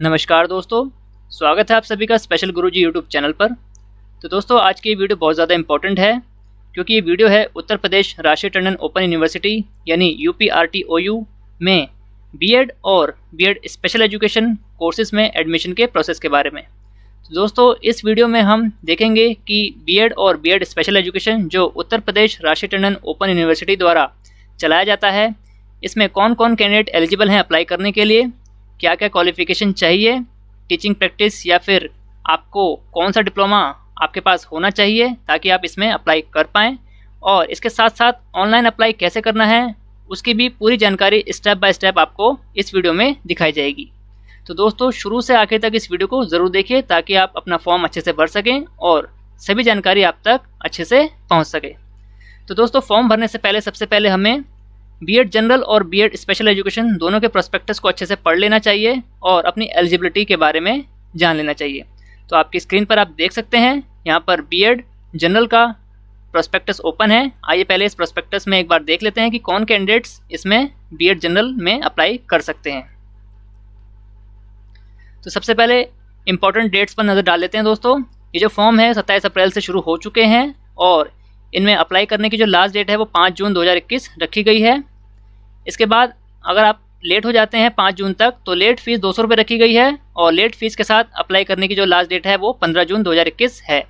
नमस्कार दोस्तों, स्वागत है आप सभी का स्पेशल गुरुजी यूट्यूब चैनल पर। तो दोस्तों आज की ये वीडियो बहुत ज़्यादा इंपॉर्टेंट है क्योंकि ये वीडियो है उत्तर प्रदेश राष्ट्रीय टंडन ओपन यूनिवर्सिटी यानी UPRTOU में बीएड और बीएड स्पेशल एजुकेशन कोर्सेज में एडमिशन के प्रोसेस के बारे में। तो दोस्तों इस वीडियो में हम देखेंगे कि बीएड और बीएड स्पेशल एजुकेशन जो उत्तर प्रदेश राष्ट्रीय टंडन ओपन यूनिवर्सिटी द्वारा चलाया जाता है, इसमें कौन कौन कैंडिडेट एलिजिबल हैं अप्लाई करने के लिए, क्या क्या क्वालिफिकेशन चाहिए, टीचिंग प्रैक्टिस या फिर आपको कौन सा डिप्लोमा आपके पास होना चाहिए ताकि आप इसमें अप्लाई कर पाएँ, और इसके साथ साथ ऑनलाइन अप्लाई कैसे करना है उसकी भी पूरी जानकारी स्टेप बाय स्टेप आपको इस वीडियो में दिखाई जाएगी। तो दोस्तों शुरू से आखिर तक इस वीडियो को ज़रूर देखिए ताकि आप अपना फॉर्म अच्छे से भर सकें और सभी जानकारी आप तक अच्छे से पहुँच सके। तो दोस्तों फॉर्म भरने से पहले सबसे पहले हमें बीएड जनरल और बीएड स्पेशल एजुकेशन दोनों के प्रोस्पेक्टस को अच्छे से पढ़ लेना चाहिए और अपनी एलिजिबिलिटी के बारे में जान लेना चाहिए। तो आपकी स्क्रीन पर आप देख सकते हैं यहाँ पर बीएड जनरल का प्रोस्पेक्टस ओपन है। आइए पहले इस प्रोस्पेक्टस में एक बार देख लेते हैं कि कौन कैंडिडेट्स इसमें बीएड जनरल में अप्लाई कर सकते हैं। तो सबसे पहले इंपॉर्टेंट डेट्स पर नज़र डाल लेते हैं। दोस्तों ये जो फॉर्म है 27 अप्रैल से शुरू हो चुके हैं और इनमें अप्लाई करने की जो लास्ट डेट है वो 5 जून 2021 रखी गई है। इसके बाद अगर आप लेट हो जाते हैं 5 जून तक तो लेट फीस 200 रुपये रखी गई है और लेट फीस के साथ अप्लाई करने की जो लास्ट डेट है वो 15 जून 2021 है।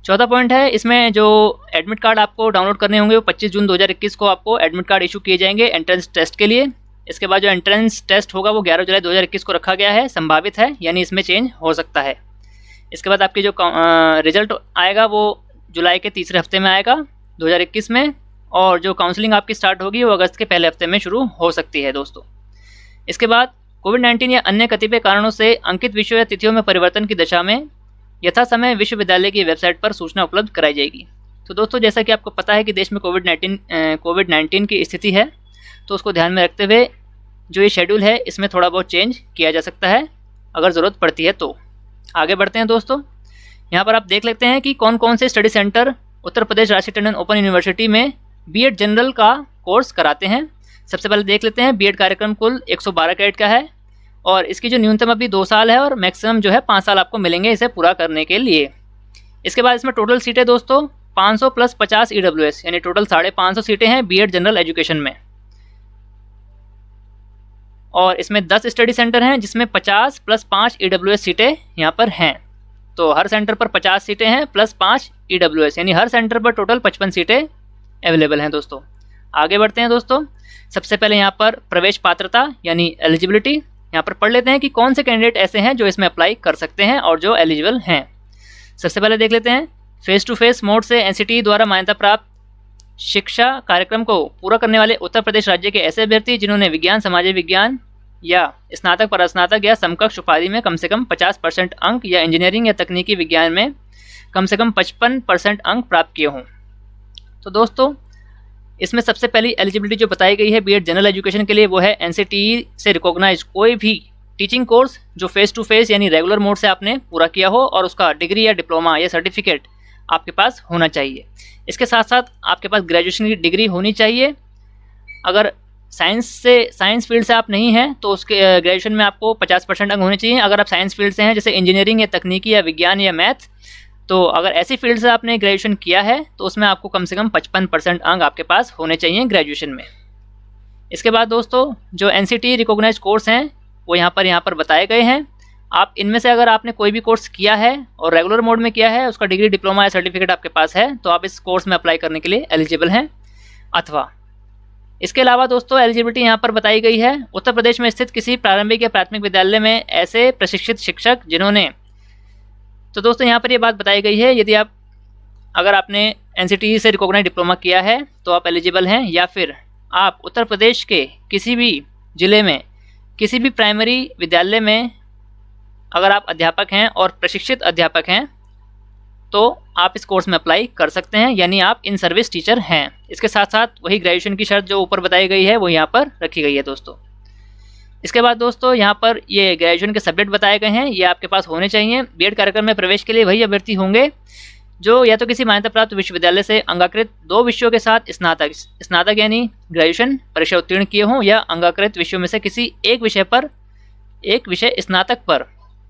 चौथा पॉइंट है, इसमें जो एडमिट कार्ड आपको डाउनलोड करने होंगे वो 25 जून 2021 को आपको एडमिट कार्ड इशू किए जाएंगे एंट्रेंस टेस्ट के लिए। इसके बाद जो एंट्रेंस टेस्ट होगा वो 11 जुलाई 2021 को रखा गया है, संभावित है यानी इसमें चेंज हो सकता है। इसके बाद आपकी जो रिजल्ट आएगा वो जुलाई के तीसरे हफ्ते में आएगा 2021 में, और जो काउंसलिंग आपकी स्टार्ट होगी वो अगस्त के पहले हफ्ते में शुरू हो सकती है दोस्तों। इसके बाद कोविड-19 या अन्य कतिपय कारणों से अंकित विषयों या तिथियों में परिवर्तन की दशा में यथा समय विश्वविद्यालय की वेबसाइट पर सूचना उपलब्ध कराई जाएगी। तो दोस्तों जैसा कि आपको पता है कि देश में कोविड-19 की स्थिति है, तो उसको ध्यान में रखते हुए जो ये शेड्यूल है इसमें थोड़ा बहुत चेंज किया जा सकता है अगर ज़रूरत पड़ती है तो। आगे बढ़ते हैं दोस्तों, यहाँ पर आप देख लेते हैं कि कौन कौन से स्टडी सेंटर उत्तर प्रदेश राष्ट्रीय टंडन ओपन यूनिवर्सिटी में बीएड जनरल का कोर्स कराते हैं। सबसे पहले देख लेते हैं बीएड कार्यक्रम कुल 112 क्रेडिट का है और इसकी जो न्यूनतम अभी 2 साल है और मैक्सिमम जो है 5 साल आपको मिलेंगे इसे पूरा करने के लिए। इसके बाद इसमें टोटल सीटें दोस्तों 500 + 50 EWS यानी टोटल 550 सीटें हैं बीएड जनरल एजुकेशन में, और इसमें 10 स्टडी सेंटर हैं जिसमें 50 + 5 EWS सीटें यहाँ पर हैं। तो हर सेंटर पर 50 सीटें हैं प्लस 5 EWS यानी हर सेंटर पर टोटल 55 सीटें अवेलेबल हैं दोस्तों। आगे बढ़ते हैं दोस्तों, सबसे पहले यहाँ पर प्रवेश पात्रता यानी एलिजिबिलिटी यहाँ पर पढ़ लेते हैं कि कौन से कैंडिडेट ऐसे हैं जो इसमें अप्लाई कर सकते हैं और जो एलिजिबल हैं। सबसे पहले देख लेते हैं, फेस टू फेस मोड से NCTE द्वारा मान्यता प्राप्त शिक्षा कार्यक्रम को पूरा करने वाले उत्तर प्रदेश राज्य के ऐसे अभ्यर्थी जिन्होंने विज्ञान, सामाजिक विज्ञान या स्नातक, परास्नातक या समकक्ष उपाधि में कम से कम 50% अंक या इंजीनियरिंग या तकनीकी विज्ञान में कम से कम 55% अंक प्राप्त किए हों। तो दोस्तों इसमें सबसे पहली एलिजिबिलिटी जो बताई गई है बीएड जनरल एजुकेशन के लिए वो है NCTE से रिकॉग्नाइज कोई भी टीचिंग कोर्स जो फेस टू फेस यानी रेगुलर मोड से आपने पूरा किया हो और उसका डिग्री या डिप्लोमा या सर्टिफिकेट आपके पास होना चाहिए। इसके साथ साथ आपके पास ग्रेजुएशन की डिग्री होनी चाहिए। अगर साइंस फील्ड से आप नहीं हैं तो उसके ग्रेजुएशन में आपको 50% अंक होने चाहिए। अगर आप साइंस फील्ड से हैं जैसे इंजीनियरिंग या तकनीकी या विज्ञान या मैथ, तो अगर ऐसी फील्ड से आपने ग्रेजुएशन किया है तो उसमें आपको कम से कम 55% अंक आपके पास होने चाहिए ग्रेजुएशन में। इसके बाद दोस्तों जो NCTE रिकॉग्नाइज कोर्स हैं वो यहाँ पर बताए गए हैं। आप इनमें से अगर आपने कोई भी कोर्स किया है और रेगुलर मोड में किया है, उसका डिग्री, डिप्लोमा या सर्टिफिकेट आपके पास है, तो आप इस कोर्स में अप्लाई करने के लिए एलिजिबल हैं। अथवा इसके अलावा दोस्तों एलिजिबिलिटी यहाँ पर बताई गई है, उत्तर प्रदेश में स्थित किसी प्रारंभिक या प्राथमिक विद्यालय में ऐसे प्रशिक्षित शिक्षक जिन्होंने, तो दोस्तों यहाँ पर ये बात बताई गई है यदि अगर आपने NCTE से रिकॉग्नाइज डिप्लोमा किया है तो आप एलिजिबल हैं, या फिर आप उत्तर प्रदेश के किसी भी ज़िले में किसी भी प्राइमरी विद्यालय में अगर आप अध्यापक हैं और प्रशिक्षित अध्यापक हैं तो आप इस कोर्स में अप्लाई कर सकते हैं, यानी आप इन सर्विस टीचर हैं। इसके साथ साथ वही ग्रेजुएशन की शर्त जो ऊपर बताई गई है वो यहाँ पर रखी गई है दोस्तों। इसके बाद दोस्तों यहाँ पर ये ग्रेजुएशन के सब्जेक्ट बताए गए हैं, ये आपके पास होने चाहिए। बीएड कार्यक्रम में प्रवेश के लिए वही अभ्यर्थी होंगे जो या तो किसी मान्यता प्राप्त विश्वविद्यालय से अंगाकृत 2 विषयों के साथ स्नातक यानी ग्रेजुएशन परीक्षा उत्तीर्ण किए हों, या अंगाकृत विषयों में से किसी एक विषय पर एक विषय स्नातक पर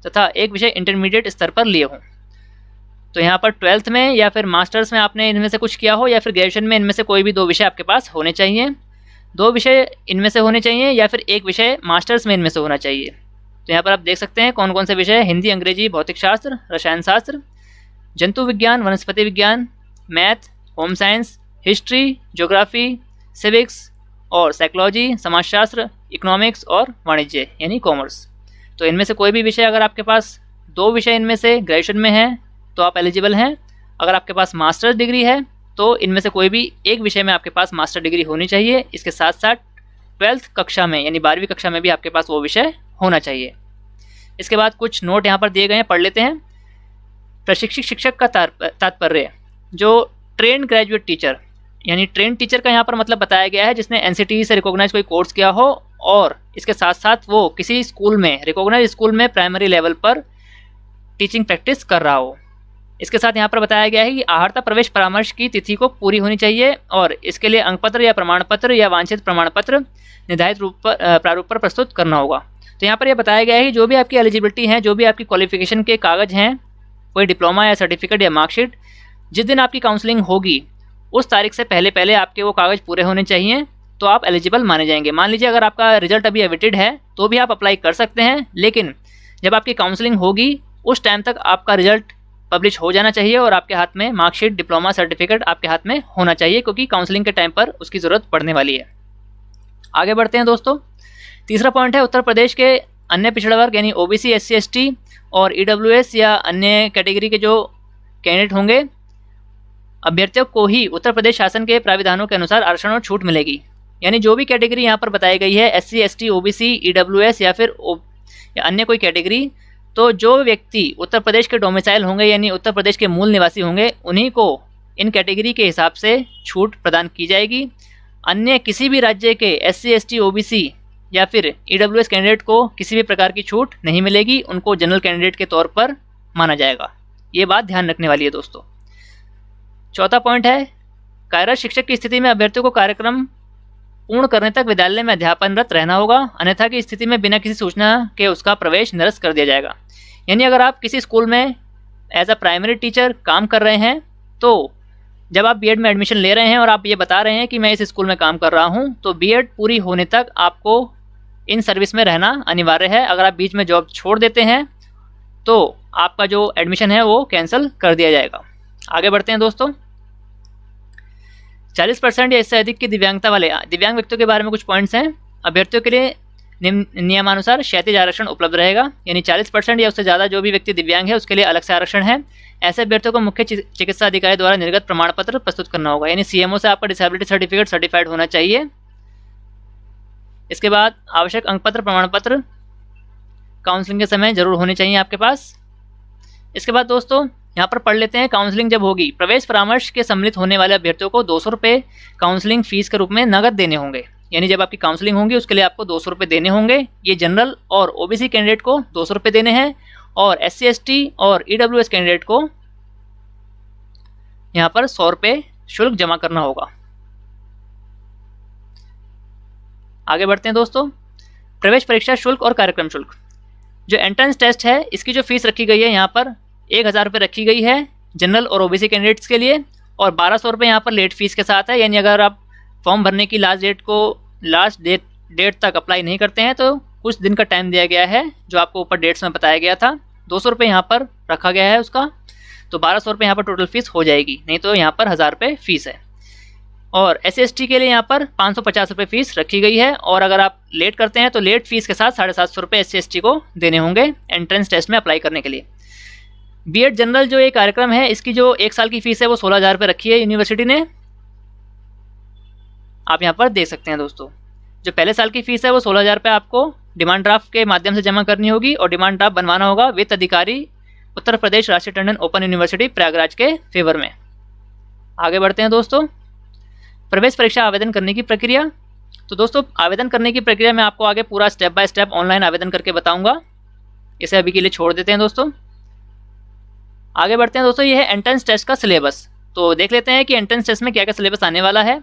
तथा एक विषय इंटरमीडिएट स्तर पर लिए हों। तो यहाँ पर 12th में या फिर मास्टर्स में आपने इनमें से कुछ किया हो, या फिर ग्रेजुएशन में इनमें से कोई भी 2 विषय आपके पास होने चाहिए। 2 विषय इनमें से होने चाहिए या फिर एक विषय मास्टर्स में इनमें से होना चाहिए। तो यहाँ पर आप देख सकते हैं कौन कौन से विषय: हिंदी, अंग्रेजी, भौतिक शास्त्र, रसायन शास्त्र, जंतु विज्ञान, वनस्पति विज्ञान, math, home science, history, geography, civics और साइकोलॉजी, समाजशास्त्र, इकोनॉमिक्स और वाणिज्य यानी कॉमर्स। तो इनमें से कोई भी विषय अगर आपके पास 2 विषय इनमें से ग्रेजुएशन में है तो आप एलिजिबल हैं। अगर आपके पास मास्टर्स डिग्री है तो इनमें से कोई भी एक विषय में आपके पास मास्टर डिग्री होनी चाहिए। इसके साथ साथ 12th कक्षा में यानी 12वीं कक्षा में भी आपके पास वो विषय होना चाहिए। इसके बाद कुछ नोट यहाँ पर दिए गए हैं, पढ़ लेते हैं। प्रशिक्षित शिक्षक का तात्पर्य जो ट्रेंड ग्रेजुएट टीचर यानी ट्रेंड टीचर का यहाँ पर मतलब बताया गया है जिसने NCTE से रिकॉग्नाइज कोई कोर्स किया हो और इसके साथ साथ वो किसी स्कूल में, रिकॉग्नाइज स्कूल में प्राइमरी लेवल पर टीचिंग प्रैक्टिस कर रहा हो। इसके साथ यहाँ पर बताया गया है कि आहर्ता प्रवेश परामर्श की तिथि को पूरी होनी चाहिए और इसके लिए अंकपत्र या प्रमाण पत्र या वांछित प्रमाण पत्र निर्धारित प्रारूप पर प्रस्तुत करना होगा। तो यहाँ पर यह बताया गया है कि जो भी आपकी एलिजिबिलिटी है, जो भी आपकी क्वालिफिकेशन के कागज़ हैं, कोई डिप्लोमा या सर्टिफिकेट या मार्कशीट, जिस दिन आपकी काउंसलिंग होगी उस तारीख से पहले आपके वो कागज़ पूरे होने चाहिए, तो आप एलिजिबल माने जाएंगे। मान लीजिए अगर आपका रिजल्ट अभी अवेटेड है तो भी आप अप्लाई कर सकते हैं, लेकिन जब आपकी काउंसलिंग होगी उस टाइम तक आपका रिजल्ट पब्लिश हो जाना चाहिए और आपके हाथ में मार्कशीट, डिप्लोमा, सर्टिफिकेट आपके हाथ में होना चाहिए, क्योंकि काउंसलिंग के टाइम पर उसकी ज़रूरत पड़ने वाली है। आगे बढ़ते हैं दोस्तों। तीसरा पॉइंट है उत्तर प्रदेश के अन्य पिछड़ा वर्ग यानी OBC, SC, ST और EWS या अन्य कैटेगरी के जो कैंडिडेट होंगे, अभ्यर्थियों को ही उत्तर प्रदेश शासन के प्राविधानों के अनुसार आरक्षण और छूट मिलेगी। यानी जो भी कैटेगरी यहाँ पर बताई गई है, SC, ST, OBC, EWS या फिर या अन्य कोई कैटेगरी, तो जो व्यक्ति उत्तर प्रदेश के डोमिसाइल होंगे यानी उत्तर प्रदेश के मूल निवासी होंगे, उन्हीं को इन कैटेगरी के हिसाब से छूट प्रदान की जाएगी। अन्य किसी भी राज्य के SC, ST, OBC या फिर EWS कैंडिडेट को किसी भी प्रकार की छूट नहीं मिलेगी, उनको जनरल कैंडिडेट के तौर पर माना जाएगा। ये बात ध्यान रखने वाली है दोस्तों। चौथा पॉइंट है कार्यरत शिक्षक की स्थिति में अभ्यर्थियों को कार्यक्रम पूर्ण करने तक विद्यालय में अध्यापनरत रहना होगा, अन्यथा की स्थिति में बिना किसी सूचना के उसका प्रवेश निरस्त कर दिया जाएगा। यानी अगर आप किसी स्कूल में एज अ प्राइमरी टीचर काम कर रहे हैं, तो जब आप B.Ed में एडमिशन ले रहे हैं और आप ये बता रहे हैं कि मैं इस स्कूल में काम कर रहा हूँ, तो B.Ed पूरी होने तक आपको इन सर्विस में रहना अनिवार्य है। अगर आप बीच में जॉब छोड़ देते हैं तो आपका जो एडमिशन है वो कैंसिल कर दिया जाएगा। आगे बढ़ते हैं दोस्तों। 40% या इससे अधिक की दिव्यांगता वाले दिव्यांग व्यक्तियों के बारे में कुछ पॉइंट्स हैं। अभ्यर्थियों के लिए नियमानुसार क्षैतिज आरक्षण उपलब्ध रहेगा, यानी 40% या उससे ज़्यादा जो भी व्यक्ति दिव्यांग है उसके लिए अलग से आरक्षण है। ऐसे अभ्यर्थियों को मुख्य चिकित्सा अधिकारी द्वारा निर्गत प्रमाण पत्र प्रस्तुत करना होगा, यानी CMO से आपका डिसेबिलिटी सर्टिफिकेट सर्टिफाइड होना चाहिए। इसके बाद आवश्यक अंकपत्र, प्रमाण पत्र काउंसलिंग के समय जरूर होने चाहिए आपके पास। इसके बाद दोस्तों यहाँ पर पढ़ लेते हैं, काउंसलिंग जब होगी, प्रवेश परामर्श के सम्मिलित होने वाले अभ्यर्थियों को 200 रुपये काउंसलिंग फीस के रूप में नगद देने होंगे। यानी जब आपकी काउंसलिंग होगी उसके लिए आपको 200 रुपये देने होंगे। ये जनरल और OBC कैंडिडेट को 200 रुपये देने हैं और SC, ST और EWS कैंडिडेट को यहाँ पर 100 रुपये शुल्क जमा करना होगा। आगे बढ़ते हैं दोस्तों। प्रवेश परीक्षा शुल्क और कार्यक्रम शुल्क। जो एंट्रेंस टेस्ट है इसकी जो फीस रखी गई है यहाँ पर 1000 रुपये रखी गई है जनरल और OBC कैंडिडेट्स के लिए, और 1200 रुपये यहाँ पर लेट फीस के साथ है। यानी अगर आप फॉर्म भरने की लास्ट डेट तक अप्लाई नहीं करते हैं तो कुछ दिन का टाइम दिया गया है जो आपको ऊपर डेट्स में बताया गया था। 200 रुपये यहाँ पर रखा गया है उसका, तो 1200 रुपये यहाँ पर टोटल फीस हो जाएगी, नहीं तो यहाँ पर 1000 रुपये फीस है। और SC, ST के लिए यहाँ पर 550 रुपये फीस रखी गई है, और अगर आप लेट करते हैं तो लेट फीस के साथ 750 रुपये SC, ST को देने होंगे एंट्रेंस टेस्ट में अप्लाई करने के लिए। B.Ed जनरल जो ये कार्यक्रम है इसकी जो 1 साल की फीस है वो 16,000 रुपये रखी है यूनिवर्सिटी ने, आप यहाँ पर देख सकते हैं दोस्तों। जो पहले साल की फीस है वो 16,000 रुपये आपको डिमांड ड्राफ्ट के माध्यम से जमा करनी होगी, और डिमांड ड्राफ्ट बनवाना होगा वित्त अधिकारी उत्तर प्रदेश राष्ट्रीय टंडन ओपन यूनिवर्सिटी प्रयागराज के फेवर में। आगे बढ़ते हैं दोस्तों। प्रवेश परीक्षा आवेदन करने की प्रक्रिया। तो दोस्तों आवेदन करने की प्रक्रिया मैं आपको आगे पूरा स्टेप बाय स्टेप ऑनलाइन आवेदन करके बताऊंगा, इसे अभी के लिए छोड़ देते हैं दोस्तों। आगे बढ़ते हैं दोस्तों। ये है एंट्रेंस टेस्ट का सिलेबस। तो देख लेते हैं कि एंट्रेंस टेस्ट में क्या क्या सिलेबस आने वाला है।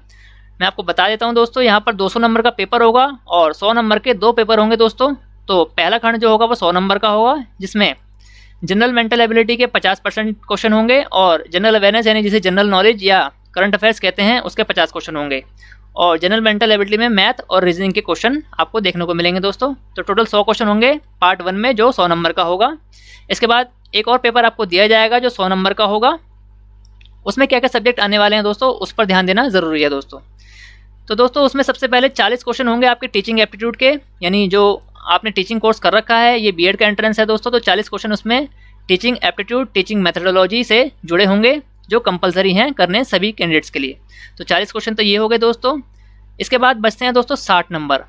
मैं आपको बता देता हूं दोस्तों, यहाँ पर 200 नंबर का पेपर होगा और 100 नंबर के 2 पेपर होंगे दोस्तों। तो पहला खंड जो होगा वो 100 नंबर का होगा, जिसमें जनरल मेंटल एबिलिटी के 50% क्वेश्चन होंगे और जनरल अवेयरनेस यानी जिसे जनरल नॉलेज या करंट अफेयर्स कहते हैं उसके 50 क्वेश्चन होंगे। और जनरल मेंटल एबिलिटी में मैथ और रीजनिंग के क्वेश्चन आपको देखने को मिलेंगे दोस्तों। तो टोटल 100 क्वेश्चन होंगे पार्ट 1 में जो 100 नंबर का होगा। इसके बाद एक और पेपर आपको दिया जाएगा जो 100 नंबर का होगा। उसमें क्या क्या सब्जेक्ट आने वाले हैं दोस्तों, उस पर ध्यान देना ज़रूरी है दोस्तों। तो दोस्तों उसमें सबसे पहले 40 क्वेश्चन होंगे आपके टीचिंग एप्टीट्यूड के, यानी जो आपने टीचिंग कोर्स कर रखा है, ये बीएड का एंट्रेंस है दोस्तों। तो 40 क्वेश्चन उसमें टीचिंग एप्टीट्यूड, टीचिंग मेथडोलॉजी से जुड़े होंगे जो कंपलसरी हैं करने सभी कैंडिडेट्स के लिए। तो 40 क्वेश्चन तो ये हो गए दोस्तों। इसके बाद बचते हैं दोस्तों 60 नंबर।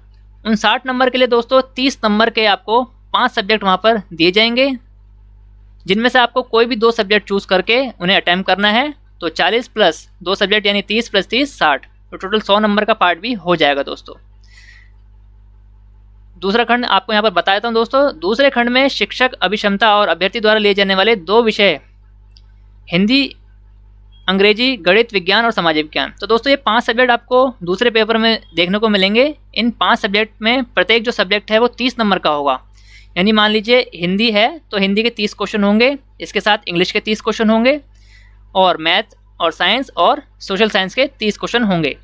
उन 60 नंबर के लिए दोस्तों 30 नंबर के आपको 5 सब्जेक्ट वहाँ पर दिए जाएंगे, जिनमें से आपको कोई भी 2 सब्जेक्ट चूज़ करके उन्हें अटैम्प्ट करना है। तो 40 प्लस 2 सब्जेक्ट यानी 30 प्लस 30 60, तो टोटल 100 नंबर का पार्ट भी हो जाएगा दोस्तों। दूसरा खंड आपको यहाँ पर बता देता हूँ दोस्तों। दूसरे खंड में शिक्षक, अभिक्षमता और अभ्यर्थी द्वारा लिए जाने वाले 2 विषय हिंदी, अंग्रेजी, गणित, विज्ञान और समाज विज्ञान। तो दोस्तों ये 5 सब्जेक्ट आपको दूसरे पेपर में देखने को मिलेंगे। इन 5 सब्जेक्ट में प्रत्येक जो सब्जेक्ट है वो 30 नंबर का होगा। यानी मान लीजिए हिंदी है तो हिंदी के 30 क्वेश्चन होंगे, इसके साथ इंग्लिश के 30 क्वेश्चन होंगे और मैथ और साइंस और सोशल साइंस के 30 क्वेश्चन होंगे।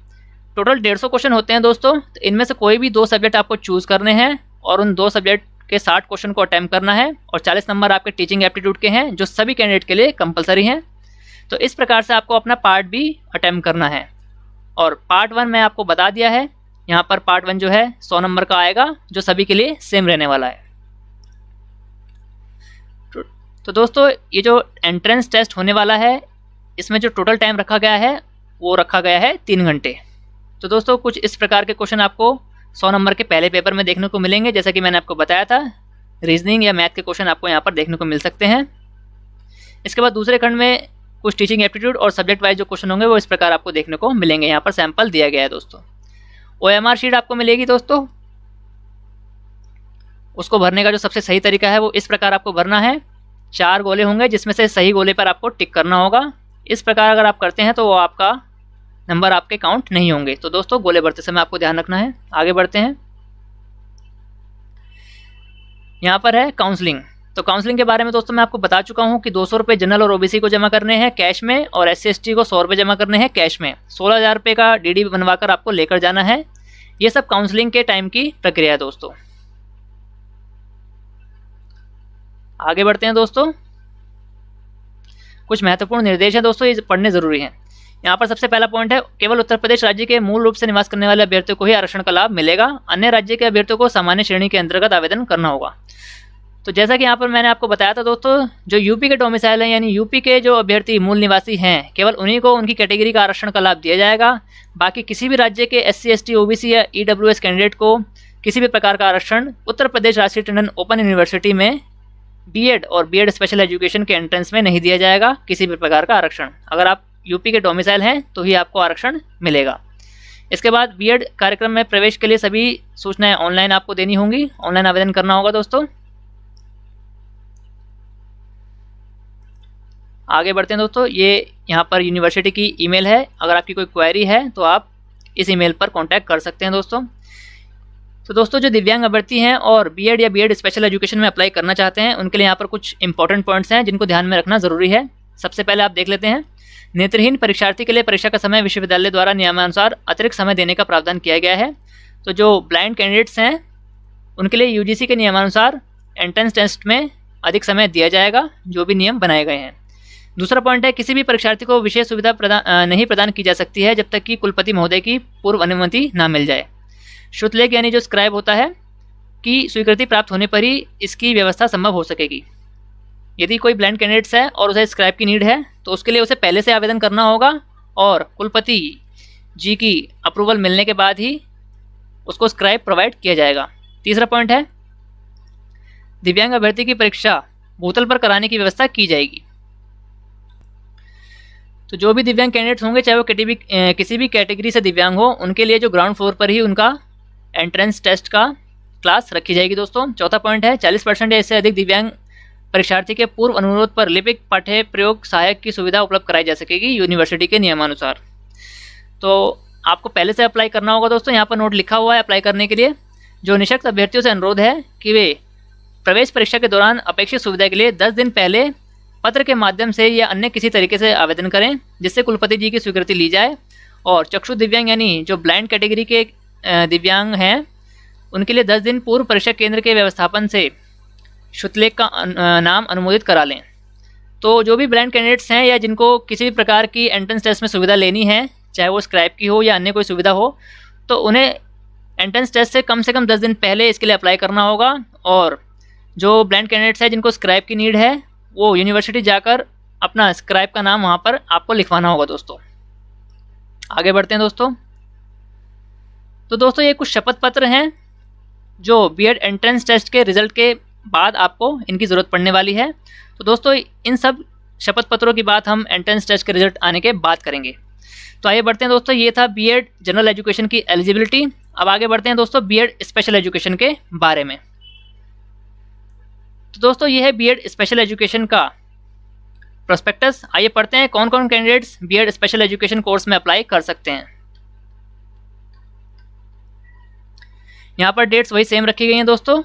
टोटल 150 क्वेश्चन होते हैं दोस्तों। तो इनमें से कोई भी 2 सब्जेक्ट आपको चूज़ करने हैं और उन 2 सब्जेक्ट के 60 क्वेश्चन को अटैम्प्ट करना है और 40 नंबर आपके टीचिंग एप्टीट्यूड के हैं जो सभी कैंडिडेट के लिए कंपलसरी हैं। तो इस प्रकार से आपको अपना पार्ट भी अटैम्प्ट करना है। और पार्ट 1 मैं आपको बता दिया है, यहाँ पर पार्ट 1 जो है 100 नंबर का आएगा जो सभी के लिए सेम रहने वाला है। तो दोस्तों ये जो एंट्रेंस टेस्ट होने वाला है इसमें जो टोटल टाइम रखा गया है वो रखा गया है 3 घंटे। तो दोस्तों कुछ इस प्रकार के क्वेश्चन आपको 100 नंबर के पहले पेपर में देखने को मिलेंगे, जैसा कि मैंने आपको बताया था। रीजनिंग या मैथ के क्वेश्चन आपको यहाँ पर देखने को मिल सकते हैं। इसके बाद दूसरे खंड में कुछ टीचिंग एप्टीट्यूड और सब्जेक्ट वाइज जो क्वेश्चन होंगे वो इस प्रकार आपको देखने को मिलेंगे। यहाँ पर सैंपल दिया गया है दोस्तों। OMR शीट आपको मिलेगी दोस्तों। उसको भरने का जो सबसे सही तरीका है वो इस प्रकार आपको भरना है। 4 गोले होंगे जिसमें से सही गोले पर आपको टिक करना होगा। इस प्रकार अगर आप करते हैं तो वो आपका नंबर आपके काउंट नहीं होंगे। तो दोस्तों गोले भरते समय आपको ध्यान रखना है। आगे बढ़ते हैं। यहाँ पर है काउंसलिंग। तो काउंसलिंग के बारे में दोस्तों मैं आपको बता चुका हूँ कि 200 रुपये जनरल और OBC को जमा करने हैं कैश में और SC ST को 100 रुपये जमा करने हैं कैश में। 16,000 रुपये का DD बनवाकर आपको लेकर जाना है। ये सब काउंसलिंग के टाइम की प्रक्रिया है दोस्तों। आगे बढ़ते हैं दोस्तों। कुछ महत्वपूर्ण निर्देश हैं दोस्तों, ये पढ़ने जरूरी हैं। यहाँ पर सबसे पहला पॉइंट है, केवल उत्तर प्रदेश राज्य के मूल रूप से निवास करने वाले अभ्यर्थियों को ही आरक्षण का लाभ मिलेगा। अन्य राज्य के अभ्यर्थियों को सामान्य श्रेणी के अंतर्गत आवेदन करना होगा। तो जैसा कि यहाँ पर मैंने आपको बताया था दोस्तों, जो यूपी के डोमिसाइल हैं यानी यूपी के जो अभ्यर्थी मूल निवासी हैं केवल उन्हीं को उनकी कैटेगरी का आरक्षण का लाभ दिया जाएगा। बाकी किसी भी राज्य के SC ST OBC या EWS कैंडिडेट को किसी भी प्रकार का आरक्षण उत्तर प्रदेश राष्ट्रीय टंडन ओपन यूनिवर्सिटी में BEd और BEd स्पेशल एजुकेशन के एंट्रेंस में नहीं दिया जाएगा किसी भी प्रकार का आरक्षण। अगर आप यूपी के डोमिसाइल हैं तो ही आपको आरक्षण मिलेगा। इसके बाद BEd कार्यक्रम में प्रवेश के लिए सभी सूचनाएं ऑनलाइन आपको देनी होंगी, ऑनलाइन आवेदन करना होगा दोस्तों। आगे बढ़ते हैं दोस्तों। ये यहाँ पर यूनिवर्सिटी की ईमेल है। अगर आपकी कोई क्वेरी है तो आप इस ईमेल पर कांटेक्ट कर सकते हैं दोस्तों। तो दोस्तों जो दिव्यांग अभ्यर्थी हैं और BEd या BEd स्पेशल एजुकेशन में अप्लाई करना चाहते हैं उनके लिए यहाँ पर कुछ इंपॉर्टेंट पॉइंट्स हैं जिनको ध्यान में रखना ज़रूरी है। सबसे पहले आप देख लेते हैं, नेत्रहीन परीक्षार्थी के लिए परीक्षा का समय विश्वविद्यालय द्वारा नियमानुसार अतिरिक्त समय देने का प्रावधान किया गया है। तो जो ब्लाइंड कैंडिडेट्स हैं उनके लिए UGC के नियमानुसार एंट्रेंस टेस्ट में अधिक समय दिया जाएगा, जो भी नियम बनाए गए हैं। दूसरा पॉइंट है, किसी भी परीक्षार्थी को विशेष सुविधा नहीं प्रदान की जा सकती है जब तक कि कुलपति महोदय की पूर्व अनुमति ना मिल जाए। श्रुतलेख यानी जो स्क्राइब होता है कि स्वीकृति प्राप्त होने पर ही इसकी व्यवस्था संभव हो सकेगी। यदि कोई ब्लाइंड कैंडिडेट्स है और उसे स्क्राइब की नीड है तो उसके लिए उसे पहले से आवेदन करना होगा और कुलपति जी की अप्रूवल मिलने के बाद ही उसको स्क्राइब प्रोवाइड किया जाएगा। तीसरा पॉइंट है, दिव्यांग अभ्यर्थी की परीक्षा भूतल पर कराने की व्यवस्था की जाएगी। तो जो भी दिव्यांग कैंडिडेट्स होंगे चाहे वो किसी भी कैटेगरी से दिव्यांग हो उनके लिए जो ग्राउंड फ्लोर पर ही उनका एंट्रेंस टेस्ट का क्लास रखी जाएगी दोस्तों। चौथा पॉइंट है, 40% या इससे अधिक दिव्यांग परीक्षार्थी के पूर्व अनुरोध पर लिपिक पाठ्य प्रयोग सहायक की सुविधा उपलब्ध कराई जा सकेगी यूनिवर्सिटी के नियमानुसार। तो आपको पहले से अप्लाई करना होगा दोस्तों। यहाँ पर नोट लिखा हुआ है अप्लाई करने के लिए। जो निःशक्त अभ्यर्थियों से अनुरोध है कि वे प्रवेश परीक्षा के दौरान अपेक्षित सुविधा के लिए 10 दिन पहले पत्र के माध्यम से या अन्य किसी तरीके से आवेदन करें, जिससे कुलपति जी की स्वीकृति ली जाए। और चक्षु दिव्यांग यानी जो ब्लाइंड कैटेगरी के दिव्यांग हैं, उनके लिए 10 दिन पूर्व परीक्षा केंद्र के व्यवस्थापन से शुल्क का नाम अनुमोदित करा लें। तो जो भी ब्लाइंड कैंडिडेट्स हैं या जिनको किसी भी प्रकार की एंट्रेंस टेस्ट में सुविधा लेनी है, चाहे वो स्क्राइब की हो या अन्य कोई सुविधा हो, तो उन्हें एंट्रेंस टेस्ट से कम 10 दिन पहले इसके लिए अप्लाई करना होगा। और जो ब्लाइंड कैंडिडेट्स हैं जिनको स्क्राइब की नीड है, वो यूनिवर्सिटी जाकर अपना स्क्राइब का नाम वहाँ पर आपको लिखवाना होगा दोस्तों। आगे बढ़ते हैं दोस्तों। तो दोस्तों ये कुछ शपथ पत्र हैं जो बीएड एंट्रेंस टेस्ट के रिजल्ट के बाद आपको इनकी ज़रूरत पड़ने वाली है। तो दोस्तों इन सब शपथ पत्रों की बात हम एंट्रेंस टेस्ट के रिजल्ट आने के बाद करेंगे। तो आइए बढ़ते हैं दोस्तों, ये था बीएड जनरल एजुकेशन की एलिजिबिलिटी। अब आगे बढ़ते हैं दोस्तों बीएड स्पेशल एजुकेशन के बारे में। तो दोस्तों ये है बीएड स्पेशल एजुकेशन का प्रोस्पेक्टस। आइए पढ़ते हैं कौन कौन candidates BEd special education course में अप्लाई कर सकते हैं। यहाँ पर डेट्स वही सेम रखी गई हैं दोस्तों,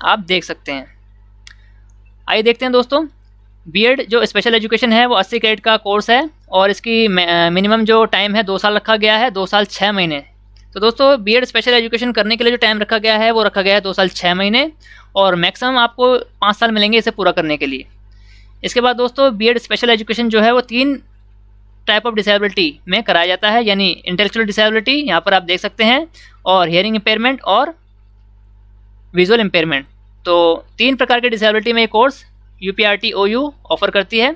आप देख सकते हैं। आइए देखते हैं दोस्तों, बीएड जो स्पेशल एजुकेशन है वो 80 क्रेडिट का कोर्स है और इसकी मिनिमम जो टाइम है 2 साल रखा गया है, 2 साल 6 महीने। तो दोस्तों बीएड स्पेशल एजुकेशन करने के लिए जो टाइम रखा गया है वो रखा गया है 2 साल 6 महीने और मैक्सिमम आपको 5 साल मिलेंगे इसे पूरा करने के लिए। इसके बाद दोस्तों बीएड स्पेशल एजुकेशन जो है वो 3 टाइप ऑफ डिसेबिलिटी में कराया जाता है, यानी इंटेलेक्चुअल डिसेबिलिटी यहाँ पर आप देख सकते हैं, और हियरिंग इम्पेयरमेंट और विजुअल इम्पेयरमेंट। तो 3 प्रकार के डिसेबिलिटी में ये कोर्स यूपीआरटी ओयू ऑफर करती है।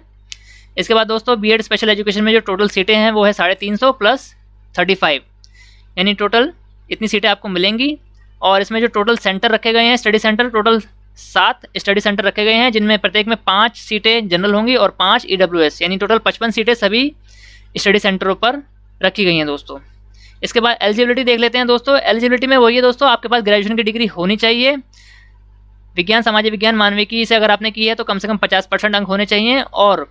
इसके बाद दोस्तों बीएड स्पेशल एजुकेशन में जो टोटल सीटें हैं वो है 350 प्लस 35, यानी टोटल इतनी सीटें आपको मिलेंगी। और इसमें जो टोटल सेंटर रखे गए हैं, study centre, total 7 study centre रखे गए हैं, जिनमें प्रत्येक में 5 सीटें जनरल होंगी और 5 ईडब्ल्यूएस, यानी टोटल 55 सीटें सभी स्टडी सेंटरों पर रखी गई हैं दोस्तों। इसके बाद एलिजिबिलिटी देख लेते हैं दोस्तों। एलिजिबिलिटी में वही है दोस्तों, आपके पास ग्रेजुएशन की डिग्री होनी चाहिए। विज्ञान, सामाजिक विज्ञान, मानविकी से अगर आपने की है तो कम से कम 50% अंक होने चाहिए, और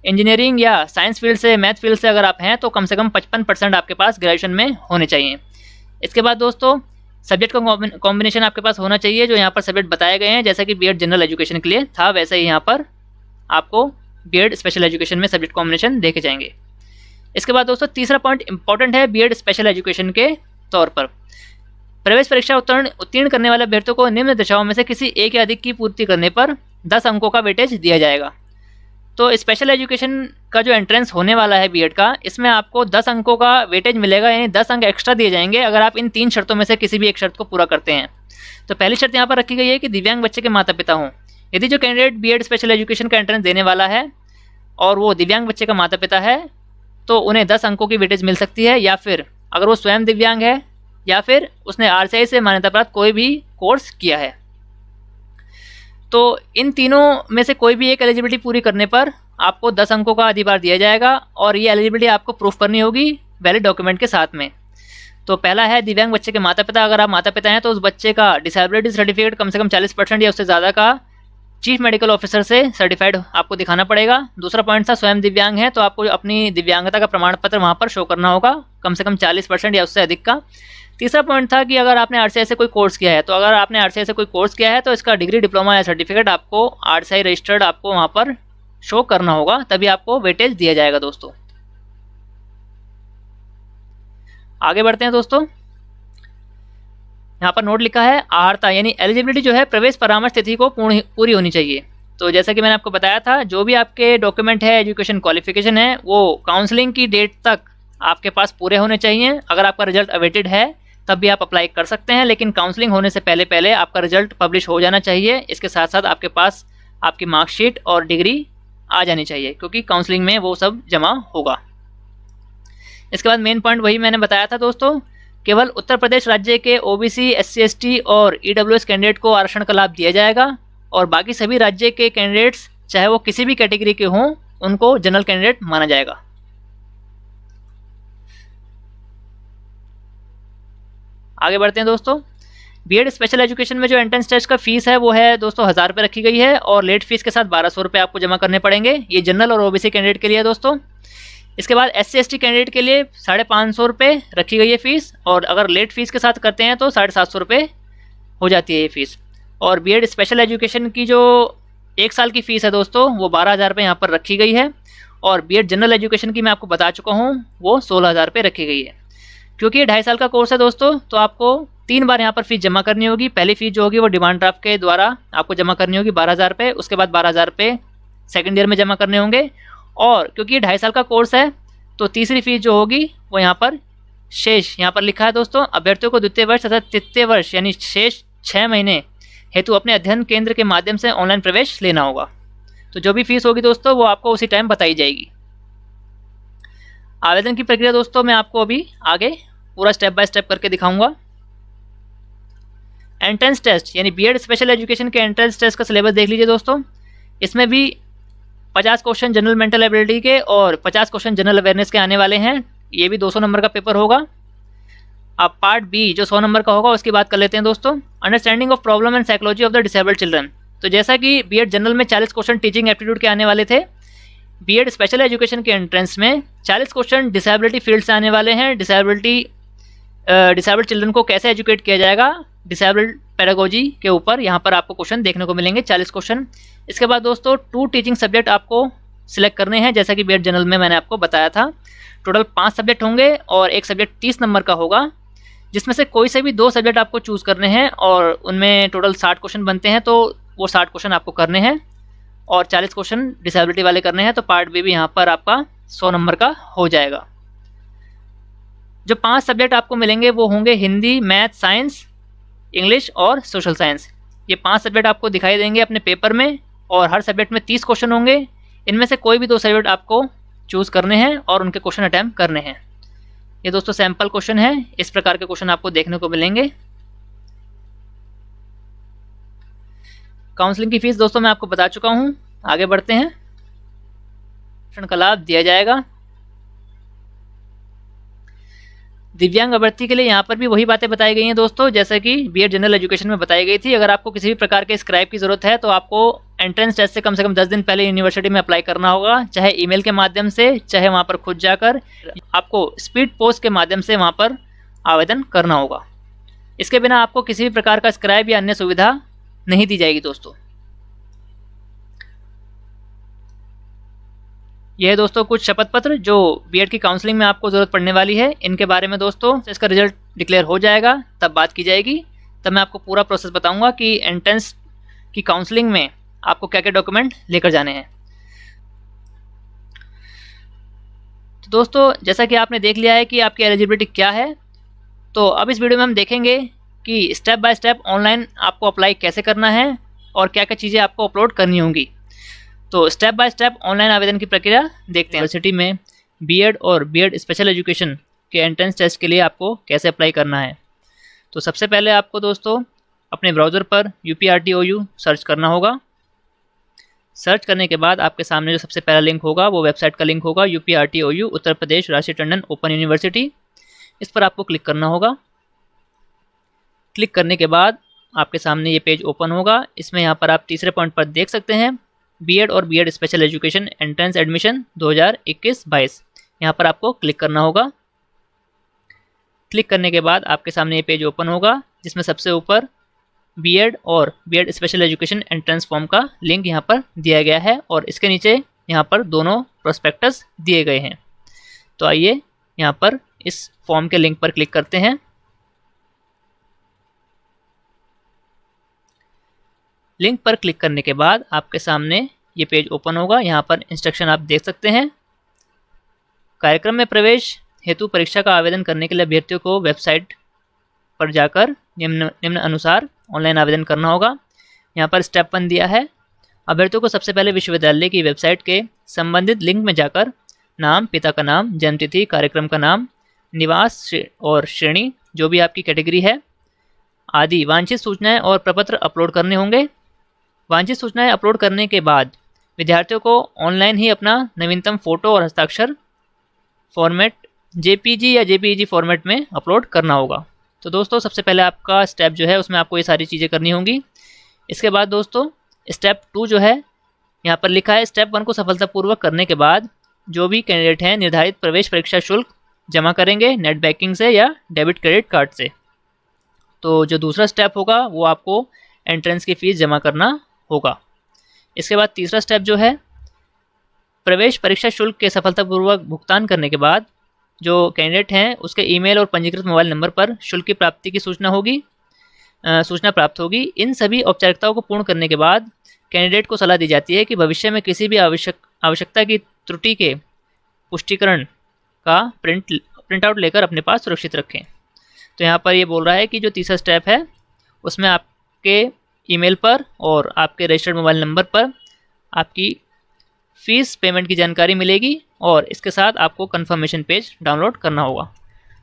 इंजीनियरिंग या साइंस फील्ड से, मैथ फील्ड से अगर आप हैं तो कम से कम 55% आपके पास ग्रेजुएशन में होने चाहिए। इसके बाद दोस्तों सब्जेक्ट का कॉम्बिनेशन आपके पास होना चाहिए, जो यहाँ पर सब्जेक्ट बताए गए हैं, जैसा कि बीएड जनरल एजुकेशन के लिए था वैसे ही यहाँ पर आपको बीएड स्पेशल एजुकेशन में सब्जेक्ट कॉम्बिनेशन देखे जाएंगे। इसके बाद दोस्तों तीसरा पॉइंट इंपॉर्टेंट है बीएड स्पेशल एजुकेशन के तौर पर। प्रवेश परीक्षा उत्तीर्ण करने वाले अभ्यर्थियों को निम्न दशाओं में से किसी एक या अधिक की पूर्ति करने पर 10 अंकों का वेटेज दिया जाएगा। तो स्पेशल एजुकेशन का जो एंट्रेंस होने वाला है बीएड का, इसमें आपको 10 अंकों का वेटेज मिलेगा, यानी 10 अंक एक्स्ट्रा दिए जाएंगे अगर आप इन 3 शर्तों में से किसी भी एक शर्त को पूरा करते हैं। तो पहली शर्त यहाँ पर रखी गई है कि दिव्यांग बच्चे के माता पिता हों। यदि जो कैंडिडेट बीएड स्पेशल एजुकेशन का एंट्रेंस देने वाला है और वो दिव्यांग बच्चे का माता पिता है, तो उन्हें 10 अंकों की वेटेज मिल सकती है, या फिर अगर वो स्वयं दिव्यांग है या फिर उसने आरसीआई से मान्यता प्राप्त कोई भी कोर्स किया है। तो इन तीनों में से कोई भी एक एलिजिबिलिटी पूरी करने पर आपको 10 अंकों का अधिभार दिया जाएगा, और ये एलिजिबिलिटी आपको प्रूफ करनी होगी वैलिड डॉक्यूमेंट के साथ में। तो पहला है दिव्यांग बच्चे के माता पिता। अगर आप माता पिता हैं तो उस बच्चे का डिसेबिलिटी सर्टिफिकेट कम से कम 40% या उससे ज़्यादा का चीफ मेडिकल ऑफिसर से सर्टिफाइड आपको दिखाना पड़ेगा। दूसरा पॉइंट था स्वयं दिव्यांग है तो आपको अपनी दिव्यांगता का प्रमाण पत्र वहाँ पर शो करना होगा, कम से कम 40% या उससे अधिक का। तीसरा पॉइंट था कि अगर आपने आरसीआई से कोई कोर्स किया है, तो अगर आपने आरसीआई से कोई कोर्स किया है तो इसका डिग्री, डिप्लोमा या सर्टिफिकेट आपको आरसीआई रजिस्टर्ड आपको वहाँ पर शो करना होगा, तभी आपको वेटेज दिया जाएगा दोस्तों। आगे बढ़ते हैं दोस्तों। यहाँ पर नोट लिखा है आहारता, यानी एलिजिबिलिटी जो है प्रवेश परामर्श तिथि को पूरी होनी चाहिए। तो जैसा कि मैंने आपको बताया था, जो भी आपके डॉक्यूमेंट है, एजुकेशन क्वालिफिकेशन है, वो काउंसलिंग की डेट तक आपके पास पूरे होने चाहिए। अगर आपका रिजल्ट अवेटेड है तब भी आप अप्लाई कर सकते हैं, लेकिन काउंसलिंग होने से पहले पहले आपका रिजल्ट पब्लिश हो जाना चाहिए। इसके साथ साथ आपके पास आपकी मार्कशीट और डिग्री आ जानी चाहिए, क्योंकि काउंसलिंग में वो सब जमा होगा। इसके बाद मेन पॉइंट वही मैंने बताया था दोस्तों, केवल उत्तर प्रदेश राज्य के ओबीसी, एससी, एसटी और ईडब्ल्यूएस कैंडिडेट को आरक्षण का लाभ दिया जाएगा, और बाकी सभी राज्य के कैंडिडेट्स चाहे वो किसी भी कैटेगरी के हों उनको जनरल कैंडिडेट माना जाएगा। आगे बढ़ते हैं दोस्तों। बीएड स्पेशल एजुकेशन में जो एंट्रेंस टेस्ट का फीस है वो है दोस्तों 1000 रुपये रखी गई है, और लेट फीस के साथ 1200 रुपये आपको जमा करने पड़ेंगे। ये जनरल और ओबीसी कैंडिडेट के लिए है दोस्तों। इसके बाद SC/ST कैंडिडेट के लिए 550 रुपये रखी गई है फ़ीस, और अगर लेट फीस के साथ करते हैं तो 750 रुपये हो जाती है ये फ़ीस। और बीएड स्पेशल एजुकेशन की जो 1 साल की फ़ीस है दोस्तों वो 12,000 रुपये यहाँ पर रखी गई है, और बीएड जनरल एजुकेशन की मैं आपको बता चुका हूँ वो 16,000 रुपये रखी गई है। क्योंकि ये 2.5 साल का कोर्स है दोस्तों, तो आपको 3 बार यहाँ पर फ़ीस जमा करनी होगी। पहली फ़ीस जो होगी वो डिमांड ड्राफ्ट के द्वारा आपको जमा करनी होगी 12,000 रुपये, उसके बाद 12,000 रुपये सेकेंड ईयर में जमा करने होंगे। और क्योंकि ये 2.5 साल का कोर्स है तो तीसरी फ़ीस जो होगी वो यहाँ पर शेष यहाँ पर लिखा है दोस्तों, अभ्यर्थियों को द्वितीय वर्ष तथा तृतीय वर्ष यानी शेष 6 महीने हेतु अपने अध्ययन केंद्र के माध्यम से ऑनलाइन प्रवेश लेना होगा। तो जो भी फीस होगी दोस्तों वो आपको उसी टाइम बताई जाएगी। आवेदन की प्रक्रिया दोस्तों मैं आपको अभी आगे पूरा स्टेप बाय स्टेप करके दिखाऊंगा। एंट्रेंस टेस्ट यानी बीएड स्पेशल एजुकेशन के एंट्रेंस टेस्ट का सिलेबस देख लीजिए दोस्तों। इसमें भी 50 क्वेश्चन जनरल मेंटल एबिलिटी के और 50 क्वेश्चन जनरल अवेयरनेस के आने वाले हैं। ये भी 200 नंबर का पेपर होगा। अब पार्ट बी जो 100 नंबर का होगा उसकी बात कर लेते हैं दोस्तों। Understanding of problem and psychology of the disabled children. तो जैसा कि बीएड जनरल में 40 क्वेश्चन टीचिंग एप्टीट्यूड के आने वाले थे, बीएड स्पेशल एजुकेशन के एंट्रेंस में 40 क्वेश्चन डिसेबिलिटी फील्ड से आने वाले हैं। डिसेबल्ड चिल्ड्रन को कैसे एजुकेट किया जाएगा डिसेबल्ड पेडागोजी के ऊपर यहाँ पर आपको क्वेश्चन देखने को मिलेंगे 40 क्वेश्चन। इसके बाद दोस्तों 2 टीचिंग सब्जेक्ट आपको सिलेक्ट करने हैं, जैसा कि बीएड जनरल में मैंने आपको बताया था। टोटल 5 सब्जेक्ट होंगे और एक सब्जेक्ट 30 नंबर का होगा, जिसमें से कोई से भी 2 सब्जेक्ट आपको चूज़ करने हैं और उनमें टोटल 60 क्वेश्चन बनते हैं, तो वो 60 क्वेश्चन आपको करने हैं और 40 क्वेश्चन डिसेबिलिटी वाले करने हैं। तो पार्ट बी भी यहाँ पर आपका 100 नंबर का हो जाएगा। जो 5 सब्जेक्ट आपको मिलेंगे वो होंगे हिंदी, मैथ, साइंस, इंग्लिश और सोशल साइंस। ये 5 सब्जेक्ट आपको दिखाई देंगे अपने पेपर में और हर सब्जेक्ट में 30 क्वेश्चन होंगे। इनमें से कोई भी 2 सब्जेक्ट आपको चूज़ करने हैं और उनके क्वेश्चन अटैम्प्ट करने हैं। ये दोस्तों सैम्पल क्वेश्चन है, इस प्रकार के क्वेश्चन आपको देखने को मिलेंगे। काउंसलिंग की फीस दोस्तों मैं आपको बता चुका हूँ। आगे बढ़ते हैं। आरक्षण का लाभ दिया जाएगा दिव्यांग अभ्यर्थी के लिए। यहाँ पर भी वही बातें बताई गई हैं दोस्तों जैसा कि बीएड जनरल एजुकेशन में बताई गई थी। अगर आपको किसी भी प्रकार के स्क्राइब की ज़रूरत है तो आपको एंट्रेंस टेस्ट से कम 10 दिन पहले यूनिवर्सिटी में अप्लाई करना होगा, चाहे ईमेल के माध्यम से, चाहे वहाँ पर खुद जाकर। आपको स्पीड पोस्ट के माध्यम से वहाँ पर आवेदन करना होगा। इसके बिना आपको किसी भी प्रकार का स्क्राइब या अन्य सुविधा नहीं दी जाएगी दोस्तों। यह है दोस्तों कुछ शपथ पत्र जो बीएड की काउंसलिंग में आपको ज़रूरत पड़ने वाली है। इनके बारे में दोस्तों इसका रिजल्ट डिक्लेयर हो जाएगा तब बात की जाएगी, तब मैं आपको पूरा प्रोसेस बताऊंगा कि एंट्रेंस की काउंसलिंग में आपको क्या क्या डॉक्यूमेंट लेकर जाने हैं। तो दोस्तों जैसा कि आपने देख लिया है कि आपकी एलिजिबिलिटी क्या है, तो अब इस वीडियो में हम देखेंगे कि स्टेप बाय स्टेप ऑनलाइन आपको अप्लाई कैसे करना है और क्या क्या चीज़ें आपको अपलोड करनी होंगी। तो स्टेप बाय स्टेप ऑनलाइन आवेदन की प्रक्रिया देखते हैं। यूनिवर्सिटी में बीएड और बीएड स्पेशल एजुकेशन के एंट्रेंस टेस्ट के लिए आपको कैसे अप्लाई करना है। तो सबसे पहले आपको दोस्तों अपने ब्राउज़र पर UPRTOU सर्च करना होगा। सर्च करने के बाद आपके सामने जो सबसे पहला लिंक होगा वो वेबसाइट का लिंक होगा, UPRTOU उत्तर प्रदेश राष्ट्रीय टंडन ओपन यूनिवर्सिटी। इस पर आपको क्लिक करना होगा। क्लिक करने के बाद आपके सामने ये पेज ओपन होगा। इसमें यहाँ पर आप तीसरे पॉइंट पर देख सकते हैं बीएड और BEd special education entrance admission 2021-22। यहाँ पर आपको क्लिक करना होगा। क्लिक करने के बाद आपके सामने ये पेज ओपन होगा जिसमें सबसे ऊपर बीएड और BEd special education entrance form का लिंक यहाँ पर दिया गया है और इसके नीचे यहाँ पर दोनों प्रोस्पेक्टस दिए गए हैं। तो आइए यहाँ पर इस फॉर्म के लिंक पर क्लिक करते हैं। लिंक पर क्लिक करने के बाद आपके सामने ये पेज ओपन होगा। यहाँ पर इंस्ट्रक्शन आप देख सकते हैं। कार्यक्रम में प्रवेश हेतु परीक्षा का आवेदन करने के लिए अभ्यर्थियों को वेबसाइट पर जाकर निम्न अनुसार ऑनलाइन आवेदन करना होगा। यहाँ पर स्टेप 1 दिया है। अभ्यर्थियों को सबसे पहले विश्वविद्यालय की वेबसाइट के संबंधित लिंक में जाकर नाम, पिता का नाम, जन्मतिथि, कार्यक्रम का नाम, निवास और श्रेणी जो भी आपकी कैटेगरी है आदि वांछित सूचनाएं और प्रपत्र अपलोड करने होंगे। वांछित सूचनाएं अपलोड करने के बाद विद्यार्थियों को ऑनलाइन ही अपना नवीनतम फ़ोटो और हस्ताक्षर फॉर्मेट JPG या JPEG फॉर्मेट में अपलोड करना होगा। तो दोस्तों सबसे पहले आपका स्टेप जो है उसमें आपको ये सारी चीज़ें करनी होंगी। इसके बाद दोस्तों स्टेप 2 जो है यहाँ पर लिखा है, स्टेप 1 को सफलतापूर्वक करने के बाद जो भी कैंडिडेट हैं निर्धारित प्रवेश परीक्षा शुल्क जमा करेंगे नेट बैंकिंग से या डेबिट क्रेडिट कार्ड से। तो जो दूसरा स्टेप होगा वो आपको एंट्रेंस की फ़ीस जमा करना होगा। इसके बाद तीसरा स्टेप जो है, प्रवेश परीक्षा शुल्क के सफलतापूर्वक भुगतान करने के बाद जो कैंडिडेट हैं उसके ईमेल और पंजीकृत मोबाइल नंबर पर शुल्क की प्राप्ति की सूचना प्राप्त होगी। इन सभी औपचारिकताओं को पूर्ण करने के बाद कैंडिडेट को सलाह दी जाती है कि भविष्य में किसी भी आवश्यकता की त्रुटि के पुष्टिकरण का प्रिंट आउट लेकर अपने पास सुरक्षित रखें। तो यहाँ पर ये बोल रहा है कि जो तीसरा स्टेप है उसमें आपके ईमेल पर और आपके रजिस्टर्ड मोबाइल नंबर पर आपकी फ़ीस पेमेंट की जानकारी मिलेगी और इसके साथ आपको कंफर्मेशन पेज डाउनलोड करना होगा।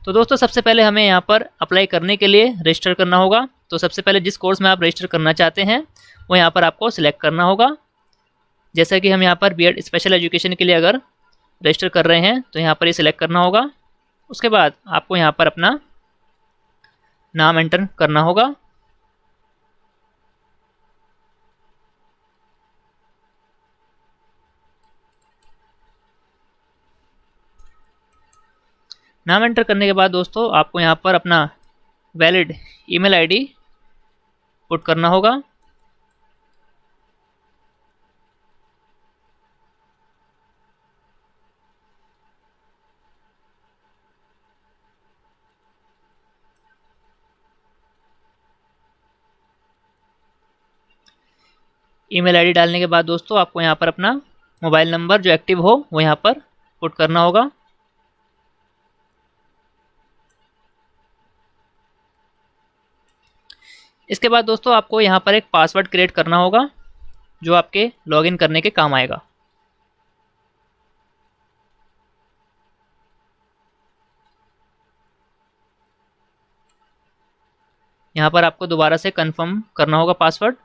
तो दोस्तों सबसे पहले हमें यहाँ पर अप्लाई करने के लिए रजिस्टर करना होगा। तो सबसे पहले जिस कोर्स में आप रजिस्टर करना चाहते हैं वो यहाँ पर आपको सिलेक्ट करना होगा। जैसा कि हम यहाँ पर बीएड स्पेशल एजुकेशन के लिए अगर रजिस्टर कर रहे हैं तो यहाँ पर ये सिलेक्ट करना होगा। उसके बाद आपको यहाँ पर अपना नाम एंटर करना होगा। नाम एंटर करने के बाद दोस्तों आपको यहाँ पर अपना वैलिड ईमेल आईडी पुट करना होगा। ईमेल आईडी डालने के बाद दोस्तों आपको यहाँ पर अपना मोबाइल नंबर जो एक्टिव हो वो यहाँ पर पुट करना होगा। इसके बाद दोस्तों आपको यहाँ पर एक पासवर्ड क्रिएट करना होगा जो आपके लॉगिन करने के काम आएगा। यहाँ पर आपको दोबारा से कंफर्म करना होगा पासवर्ड।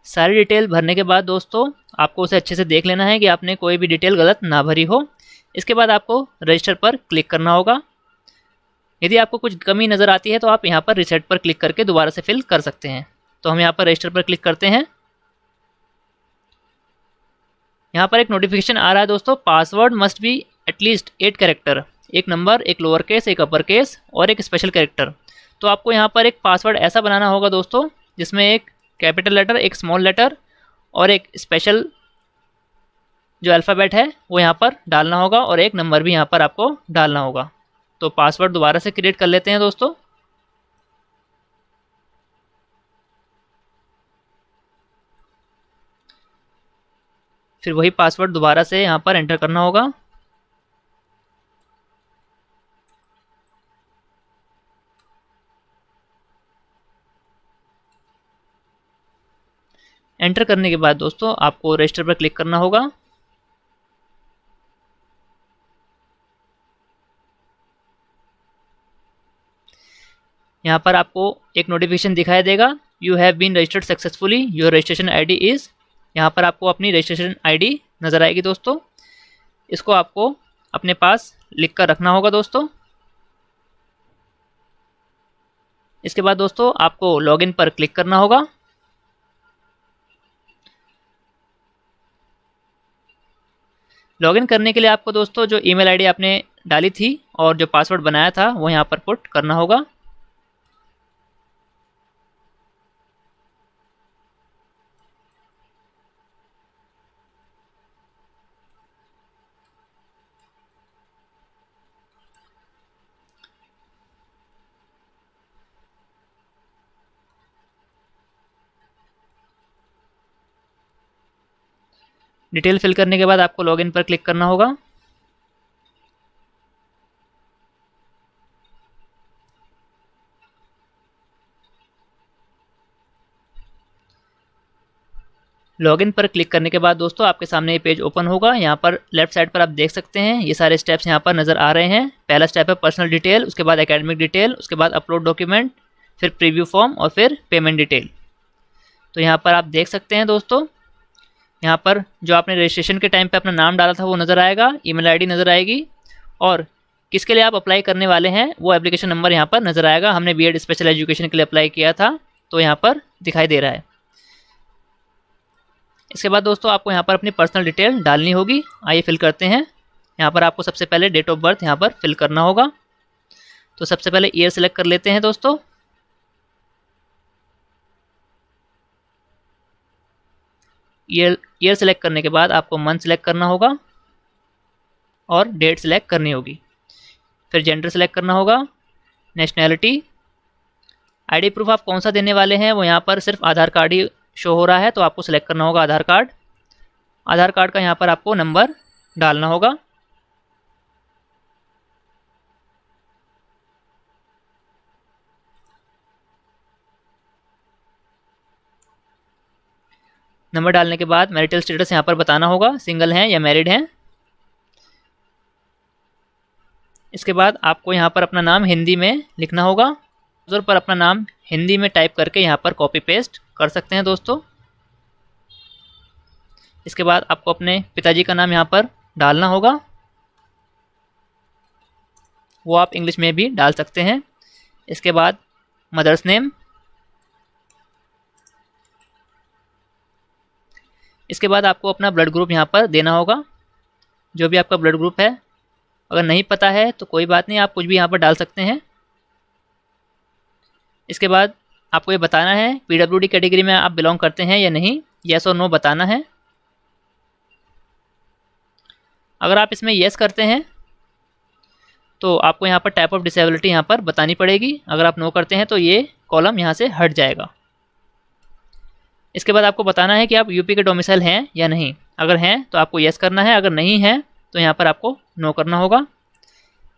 सारी डिटेल भरने के बाद दोस्तों आपको उसे अच्छे से देख लेना है कि आपने कोई भी डिटेल गलत ना भरी हो। इसके बाद आपको रजिस्टर पर क्लिक करना होगा। यदि आपको कुछ कमी नज़र आती है तो आप यहाँ पर रिसेट पर क्लिक करके दोबारा से फिल कर सकते हैं। तो हम यहाँ पर रजिस्टर पर क्लिक करते हैं। यहाँ पर एक नोटिफिकेशन आ रहा है दोस्तों, password must be at least 8 character, एक नंबर, एक लोअर केस, एक अपर केस और एक स्पेशल कैरेक्टर। तो आपको यहाँ पर एक पासवर्ड ऐसा बनाना होगा दोस्तों जिसमें एक कैपिटल लेटर, एक स्मॉल लेटर और एक स्पेशल जो अल्फ़ाबेट है वो यहाँ पर डालना होगा और एक नंबर भी यहाँ पर आपको डालना होगा। तो पासवर्ड दोबारा से क्रिएट कर लेते हैं दोस्तों। फिर वही पासवर्ड दोबारा से यहाँ पर एंटर करना होगा। एंटर करने के बाद दोस्तों आपको रजिस्टर पर क्लिक करना होगा। यहाँ पर आपको एक नोटिफिकेशन दिखाई देगा, you have been registered successfully, your registration ID is. यहाँ पर आपको अपनी रजिस्ट्रेशन आईडी नज़र आएगी दोस्तों। इसको आपको अपने पास लिख कर रखना होगा दोस्तों। इसके बाद दोस्तों आपको लॉगिन पर क्लिक करना होगा। लॉगिन करने के लिए आपको दोस्तों जो ईमेल आईडी आपने डाली थी और जो पासवर्ड बनाया था वो यहाँ पर पुट करना होगा। डिटेल फिल करने के बाद आपको लॉगिन पर क्लिक करना होगा। लॉगिन पर क्लिक करने के बाद दोस्तों आपके सामने ये पेज ओपन होगा। यहाँ पर लेफ्ट साइड पर आप देख सकते हैं ये सारे स्टेप्स यहाँ पर नज़र आ रहे हैं। पहला स्टेप है पर्सनल डिटेल, उसके बाद एकेडमिक डिटेल, उसके बाद अपलोड डॉक्यूमेंट, फिर प्रीव्यू फॉर्म और फिर पेमेंट डिटेल। तो यहाँ पर आप देख सकते हैं दोस्तों, यहाँ पर जो आपने रजिस्ट्रेशन के टाइम पे अपना नाम डाला था वो नज़र आएगा, ईमेल आईडी नज़र आएगी और किसके लिए आप अप्लाई करने वाले हैं वो एप्लीकेशन नंबर यहाँ पर नज़र आएगा। हमने बीएड स्पेशल एजुकेशन के लिए अप्लाई किया था तो यहाँ पर दिखाई दे रहा है। इसके बाद दोस्तों आपको यहाँ पर अपनी पर्सनल डिटेल डालनी होगी। आइए फिल करते हैं। यहाँ पर आपको सबसे पहले डेट ऑफ बर्थ यहाँ पर फिल करना होगा। तो सबसे पहले ईयर सेलेक्ट कर लेते हैं दोस्तों। ईयर सेलेक्ट करने के बाद आपको मंथ सेलेक्ट करना होगा और डेट सेलेक्ट करनी होगी। फिर जेंडर सेलेक्ट करना होगा, नेशनैलिटी, आईडी प्रूफ आप कौन सा देने वाले हैं वो यहाँ पर सिर्फ आधार कार्ड ही शो हो रहा है, तो आपको सेलेक्ट करना होगा आधार कार्ड। आधार कार्ड का यहाँ पर आपको नंबर डालना होगा। नंबर डालने के बाद मैरिटल स्टेटस यहाँ पर बताना होगा, सिंगल हैं या मैरिड हैं। इसके बाद आपको यहाँ पर अपना नाम हिंदी में लिखना होगा। ब्राउज़र पर अपना नाम हिंदी में टाइप करके यहाँ पर कॉपी पेस्ट कर सकते हैं दोस्तों। इसके बाद आपको अपने पिताजी का नाम यहाँ पर डालना होगा, वो आप इंग्लिश में भी डाल सकते हैं। इसके बाद मदर्स नेम। इसके बाद आपको अपना ब्लड ग्रुप यहाँ पर देना होगा, जो भी आपका ब्लड ग्रुप है। अगर नहीं पता है तो कोई बात नहीं, आप कुछ भी यहाँ पर डाल सकते हैं। इसके बाद आपको ये बताना है पीडब्ल्यूडी कैटेगरी में आप बिलोंग करते हैं या नहीं, येस और नो बताना है। अगर आप इसमें येस करते हैं तो आपको यहाँ पर टाइप ऑफ डिसेबिलिटी यहाँ पर बतानी पड़ेगी। अगर आप नो करते हैं तो ये कॉलम यहाँ से हट जाएगा। इसके बाद आपको बताना है कि आप यूपी के डोमिसाइल हैं या नहीं। अगर हैं तो आपको येस करना है, अगर नहीं है तो यहाँ पर आपको नो करना होगा।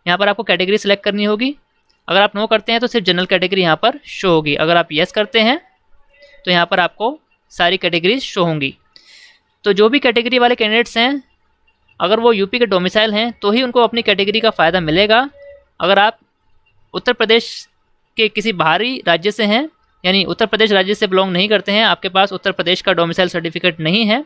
यहाँ पर आपको कैटेगरी सिलेक्ट करनी होगी। अगर आप नो करते हैं तो सिर्फ जनरल कैटेगरी यहाँ पर शो होगी। अगर आप येस करते हैं तो यहाँ पर आपको सारी कैटेगरीज शो होंगी। तो जो भी कैटेगरी वाले कैंडिडेट्स हैं, अगर वो यूपी के डोमिसाइल हैं तो ही उनको अपनी कैटेगरी का फ़ायदा मिलेगा। अगर आप उत्तर प्रदेश के किसी बाहरी राज्य से हैं, यानी उत्तर प्रदेश राज्य से बिलोंग नहीं करते हैं, आपके पास उत्तर प्रदेश का डोमिसाइल सर्टिफिकेट नहीं है,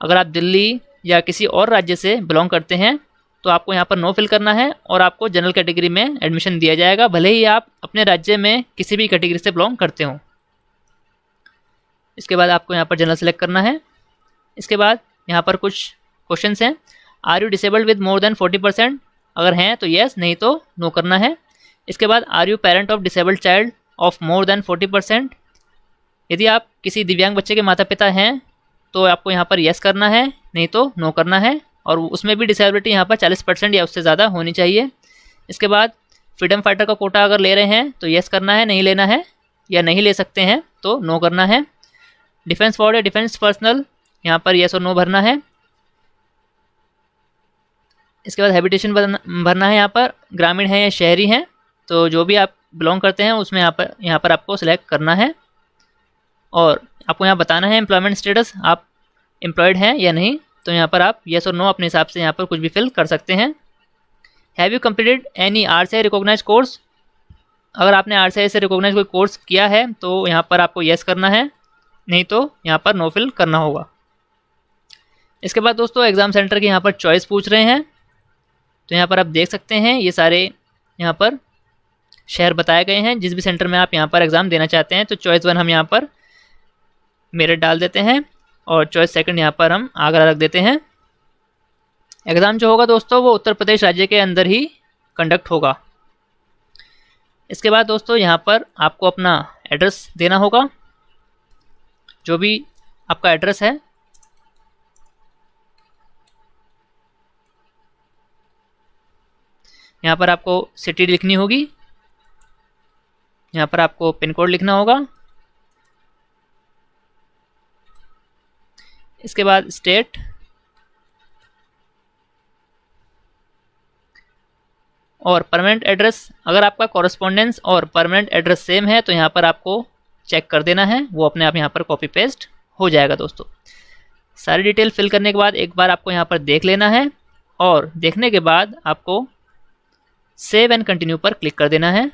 अगर आप दिल्ली या किसी और राज्य से बिलोंग करते हैं तो आपको यहाँ पर नो फिल करना है और आपको जनरल कैटेगरी में एडमिशन दिया जाएगा, भले ही आप अपने राज्य में किसी भी कैटेगरी से बिलोंग करते हो। इसके बाद आपको यहाँ पर जनरल सेलेक्ट करना है। इसके बाद यहाँ पर कुछ क्वेश्चंस हैं। Are you disabled with more than 40%? अगर हैं तो येस, नहीं तो नो करना है। इसके बाद are you parent of disabled child of more than 40%? यदि आप किसी दिव्यांग बच्चे के माता पिता हैं तो आपको यहाँ पर येस करना है, नहीं तो नो करना है। और उसमें भी डिसेबिलिटी यहाँ पर 40% या उससे ज़्यादा होनी चाहिए। इसके बाद फ्रीडम फाइटर का कोटा अगर ले रहे हैं तो येस करना है, नहीं लेना है, या नहीं ले सकते हैं तो नो करना है। डिफेंस फॉर्ड या डिफेंस पर्सनल, यहाँ पर येस और नो भरना है। इसके बाद हैबिटेशन भरना है। यहाँ पर ग्रामीण है या शहरी हैं, तो जो भी आप बिलोंग करते हैं उसमें यहाँ पर आपको सिलेक्ट करना है। और आपको यहाँ बताना है एम्प्लॉयमेंट स्टेटस, आप एम्प्लॉयड हैं या नहीं, तो यहाँ पर आप येस और नो अपने हिसाब से यहाँ पर कुछ भी फिल कर सकते हैं। Have you completed any RCI recognise course? अगर आपने RCI से रिकॉग्नाइज कोई कोर्स किया है तो यहाँ पर आपको येस करना है, नहीं तो यहाँ पर नो फिल करना होगा। इसके बाद दोस्तों एग्ज़ाम सेंटर की यहाँ पर चॉइस पूछ रहे हैं, तो यहाँ पर आप देख सकते हैं ये सारे यहाँ पर शहर बताए गए हैं जिस भी सेंटर में आप यहाँ पर एग्ज़ाम देना चाहते हैं। तो चॉइस 1 हम यहाँ पर मेरठ डाल देते हैं और चॉइस 2 यहाँ पर हम आगरा रख देते हैं। एग्ज़ाम जो होगा दोस्तों वो उत्तर प्रदेश राज्य के अंदर ही कंडक्ट होगा। इसके बाद दोस्तों यहाँ पर आपको अपना एड्रेस देना होगा, जो भी आपका एड्रेस है। यहाँ पर आपको सिटी लिखनी होगी, यहाँ पर आपको पिन कोड लिखना होगा। इसके बाद स्टेट, और परमानेंट एड्रेस। अगर आपका कॉरेस्पॉन्डेंस और परमानेंट एड्रेस सेम है तो यहाँ पर आपको चेक कर देना है, वो अपने आप यहाँ पर कॉपी पेस्ट हो जाएगा। दोस्तों सारी डिटेल फिल करने के बाद एक बार आपको यहाँ पर देख लेना है और देखने के बाद आपको सेव एंड कंटिन्यू पर क्लिक कर देना है।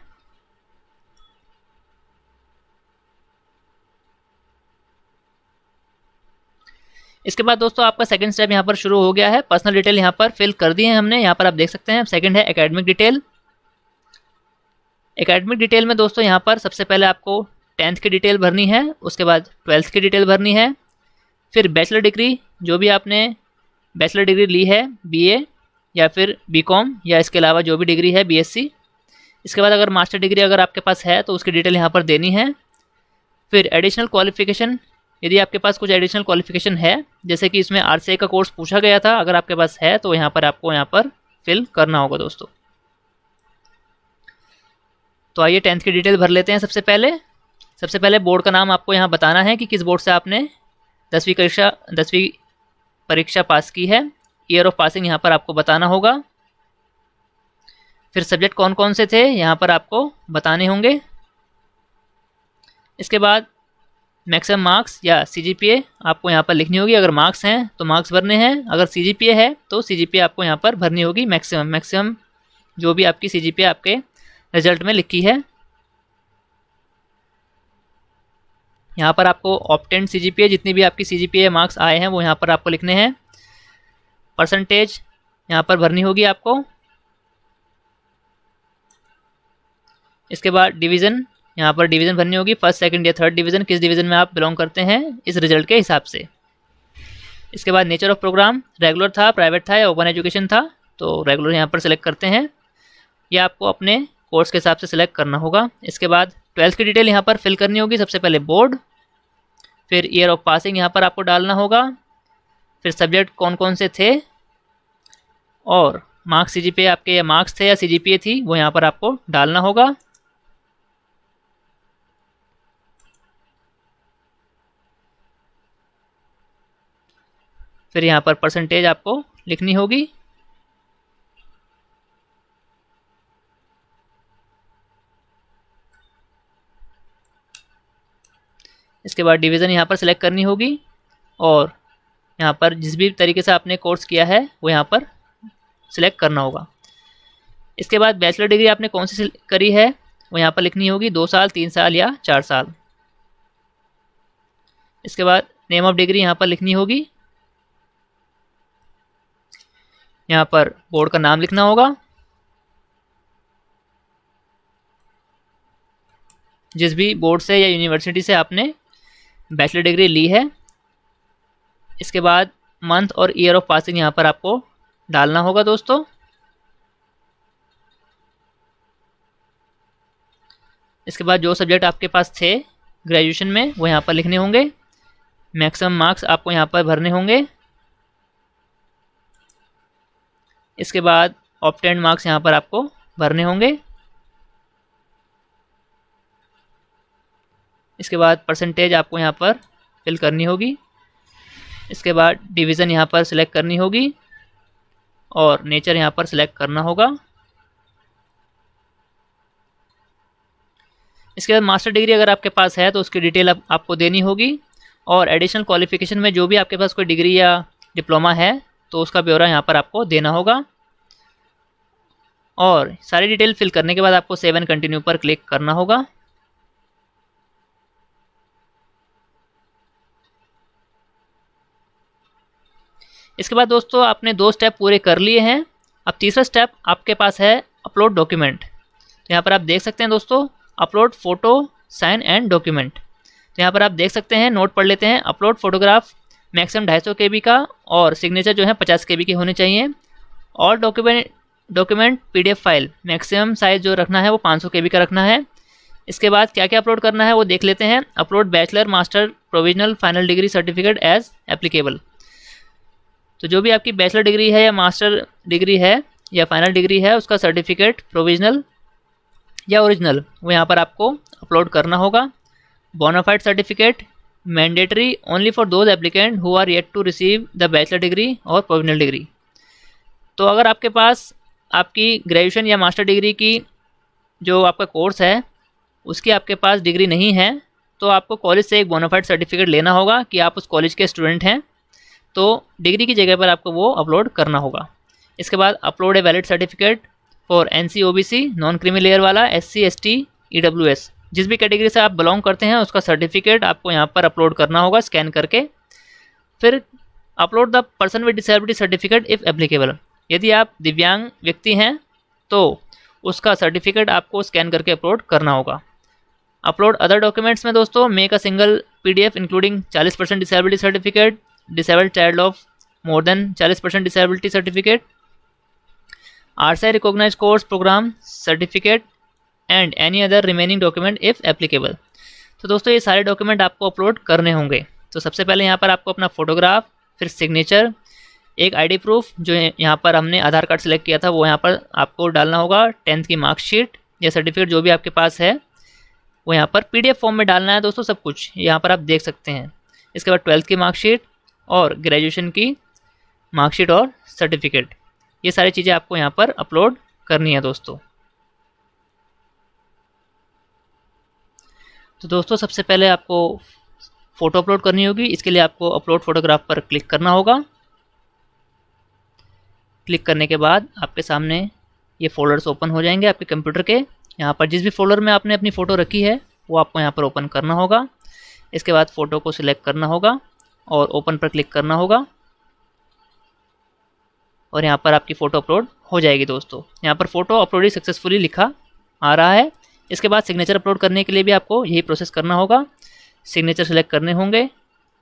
इसके बाद दोस्तों आपका सेकंड स्टेप यहाँ पर शुरू हो गया है। पर्सनल डिटेल यहाँ पर फिल कर दी है हमने, यहाँ पर आप देख सकते हैं। सेकंड है एकेडमिक डिटेल। एकेडमिक डिटेल में दोस्तों यहाँ पर सबसे पहले आपको 10th की डिटेल भरनी है, उसके बाद 12th की डिटेल भरनी है, फिर बैचलर डिग्री, जो भी आपने बैचलर डिग्री ली है बीए या फिर बीकॉम या इसके अलावा जो भी डिग्री है बीएससी। इसके बाद अगर मास्टर डिग्री अगर आपके पास है तो उसकी डिटेल यहाँ पर देनी है। फिर एडिशनल क्वालिफिकेशन, यदि आपके पास कुछ एडिशनल क्वालिफिकेशन है, जैसे कि इसमें आरसीआई का कोर्स पूछा गया था, अगर आपके पास है तो यहाँ पर आपको यहाँ पर फिल करना होगा दोस्तों। तो आइए 10th की डिटेल भर लेते हैं। सबसे पहले बोर्ड का नाम आपको यहाँ बताना है कि किस बोर्ड से आपने 10वीं परीक्षा पास की है। ईयर ऑफ पासिंग यहाँ पर आपको बताना होगा। फिर सब्जेक्ट कौन कौन से थे यहाँ पर आपको बताने होंगे। इसके बाद मैक्सिमम मार्क्स या सीजीपीए आपको यहाँ पर लिखनी होगी। अगर मार्क्स हैं तो मार्क्स भरने हैं, अगर सीजीपीए है तो सीजीपीए आपको यहाँ पर भरनी होगी। मैक्सिमम जो भी आपकी सीजीपीए आपके रिजल्ट में लिखी है। यहाँ पर आपको ऑब्टेन्ड सीजीपीए, जितनी भी आपकी सीजीपीए मार्क्स आए हैं वो यहाँ पर आपको लिखने हैं। परसेंटेज यहाँ पर भरनी होगी आपको। इसके बाद डिवीज़न, यहाँ पर डिवीज़न भरनी होगी, फर्स्ट सेकंड या थर्ड डिवीज़न, किस डिवीज़न में आप बिलोंग करते हैं इस रिजल्ट के हिसाब से। इसके बाद नेचर ऑफ प्रोग्राम, रेगुलर था, प्राइवेट था या ओपन एजुकेशन था, तो रेगुलर यहाँ पर सिलेक्ट करते हैं। यह आपको अपने कोर्स के हिसाब से सिलेक्ट करना होगा। इसके बाद 12th की डिटेल यहाँ पर फिल करनी होगी। सबसे पहले बोर्ड, फिर ईयर ऑफ पासिंग यहाँ पर आपको डालना होगा, फिर सब्जेक्ट कौन कौन से थे और मार्क्स सीजीपीए आपके या मार्क्स थे या सीजीपीए थी वो यहाँ पर आपको डालना होगा। फिर यहाँ पर परसेंटेज आपको लिखनी होगी। इसके बाद डिवीज़न यहाँ पर सिलेक्ट करनी होगी और यहाँ पर जिस भी तरीके से आपने कोर्स किया है वो यहाँ पर सिलेक्ट करना होगा। इसके बाद बैचलर डिग्री आपने कौन सी करी है वो यहाँ पर लिखनी होगी, 2 साल, 3 साल या 4 साल। इसके बाद नेम ऑफ डिग्री यहाँ पर लिखनी होगी। यहाँ पर बोर्ड का नाम लिखना होगा, जिस भी बोर्ड से या यूनिवर्सिटी से आपने बैचलर डिग्री ली है। इसके बाद मंथ और ईयर ऑफ पासिंग यहाँ पर आपको डालना होगा दोस्तों। इसके बाद जो सब्जेक्ट आपके पास थे ग्रेजुएशन में वो यहाँ पर लिखने होंगे। मैक्सिमम मार्क्स आपको यहाँ पर भरने होंगे। इसके बाद ऑब्टेन्ड मार्क्स यहाँ पर आपको भरने होंगे। इसके बाद परसेंटेज आपको यहाँ पर फिल करनी होगी। इसके बाद डिवीज़न यहाँ पर सिलेक्ट करनी होगी और नेचर यहाँ पर सिलेक्ट करना होगा। इसके बाद मास्टर डिग्री अगर आपके पास है तो उसकी डिटेल आपको देनी होगी और एडिशनल क्वालिफिकेशन में जो भी आपके पास कोई डिग्री या डिप्लोमा है तो उसका ब्यौरा यहाँ पर आपको देना होगा। और सारी डिटेल फिल करने के बाद आपको सेव एंड कंटिन्यू पर क्लिक करना होगा। इसके बाद दोस्तों आपने 2 स्टेप पूरे कर लिए हैं। अब तीसरा स्टेप आपके पास है अपलोड डॉक्यूमेंट। तो यहाँ पर आप देख सकते हैं दोस्तों, upload photo sign and document. तो यहाँ पर आप देख सकते हैं, नोट पढ़ लेते हैं। अपलोड फोटोग्राफ मैक्सिमम 250 KB का और सिग्नेचर जो है 50 KB के होने चाहिए। और document PDF file maximum size जो रखना है वो 500 KB का रखना है। इसके बाद क्या क्या अपलोड करना है वो देख लेते हैं। Upload bachelor, master, provisional, final degree certificate as applicable. तो जो भी आपकी बैचलर डिग्री है या मास्टर डिग्री है या फाइनल डिग्री है उसका सर्टिफिकेट प्रोविजनल या ओरिजिनल वो यहाँ पर आपको अपलोड करना होगा। Bonafide certificate mandatory only for those applicant who are yet to receive the bachelor degree और प्रोविजनल डिग्री। तो अगर आपके पास आपकी ग्रेजुएशन या मास्टर डिग्री की जो आपका कोर्स है उसकी आपके पास डिग्री नहीं है तो आपको कॉलेज से एक बोनाफाइड सर्टिफिकेट लेना होगा कि आप उस कॉलेज के स्टूडेंट हैं, तो डिग्री की जगह पर आपको वो अपलोड करना होगा। इसके बाद upload a valid certificate for NC OBC non creamy layer वाला, SC ST EWS, जिस भी कैटेगरी से आप बिलोंग करते हैं उसका सर्टिफिकेट आपको यहाँ पर अपलोड करना होगा स्कैन करके। फिर upload the person with disability certificate if applicable, यदि आप दिव्यांग व्यक्ति हैं तो उसका सर्टिफिकेट आपको स्कैन करके अपलोड करना होगा। अपलोड अदर डॉक्यूमेंट्स में दोस्तों make a single PDF including 40% disability certificate, disabled child of more than 40% disability certificate, RSI recognise course programme certificate and any other remaining document if applicable. तो दोस्तों ये सारे document आपको upload करने होंगे। तो सबसे पहले यहाँ पर आपको अपना फ़ोटोग्राफ, फिर सिग्नेचर, एक ID प्रूफ जो यहाँ पर हमने आधार कार्ड सेलेक्ट किया था वो यहाँ पर आपको डालना होगा, 10th की मार्कशीट या सर्टिफिकेट जो भी आपके पास है वो यहाँ पर PDF फॉर्म में डालना है दोस्तों, सब कुछ यहाँ पर आप देख सकते हैं। इसके बाद 12th की मार्कशीट और ग्रेजुएशन की मार्कशीट और सर्टिफिकेट, ये सारी चीज़ें आपको यहाँ पर अपलोड करनी है दोस्तों। तो दोस्तों सबसे पहले आपको फ़ोटो अपलोड करनी होगी। इसके लिए आपको अपलोड फोटोग्राफ पर क्लिक करना होगा। क्लिक करने के बाद आपके सामने ये फ़ोल्डर्स ओपन हो जाएंगे आपके कंप्यूटर के। यहाँ पर जिस भी फोल्डर में आपने अपनी फ़ोटो रखी है वो आपको यहाँ पर ओपन करना होगा। इसके बाद फ़ोटो को सिलेक्ट करना होगा और ओपन पर क्लिक करना होगा और यहाँ पर आपकी फ़ोटो अपलोड हो जाएगी दोस्तों। यहाँ पर फ़ोटो अपलोड सक्सेसफुली लिखा आ रहा है। इसके बाद सिग्नेचर अपलोड करने के लिए भी आपको यही प्रोसेस करना होगा। सिग्नेचर सेलेक्ट करने होंगे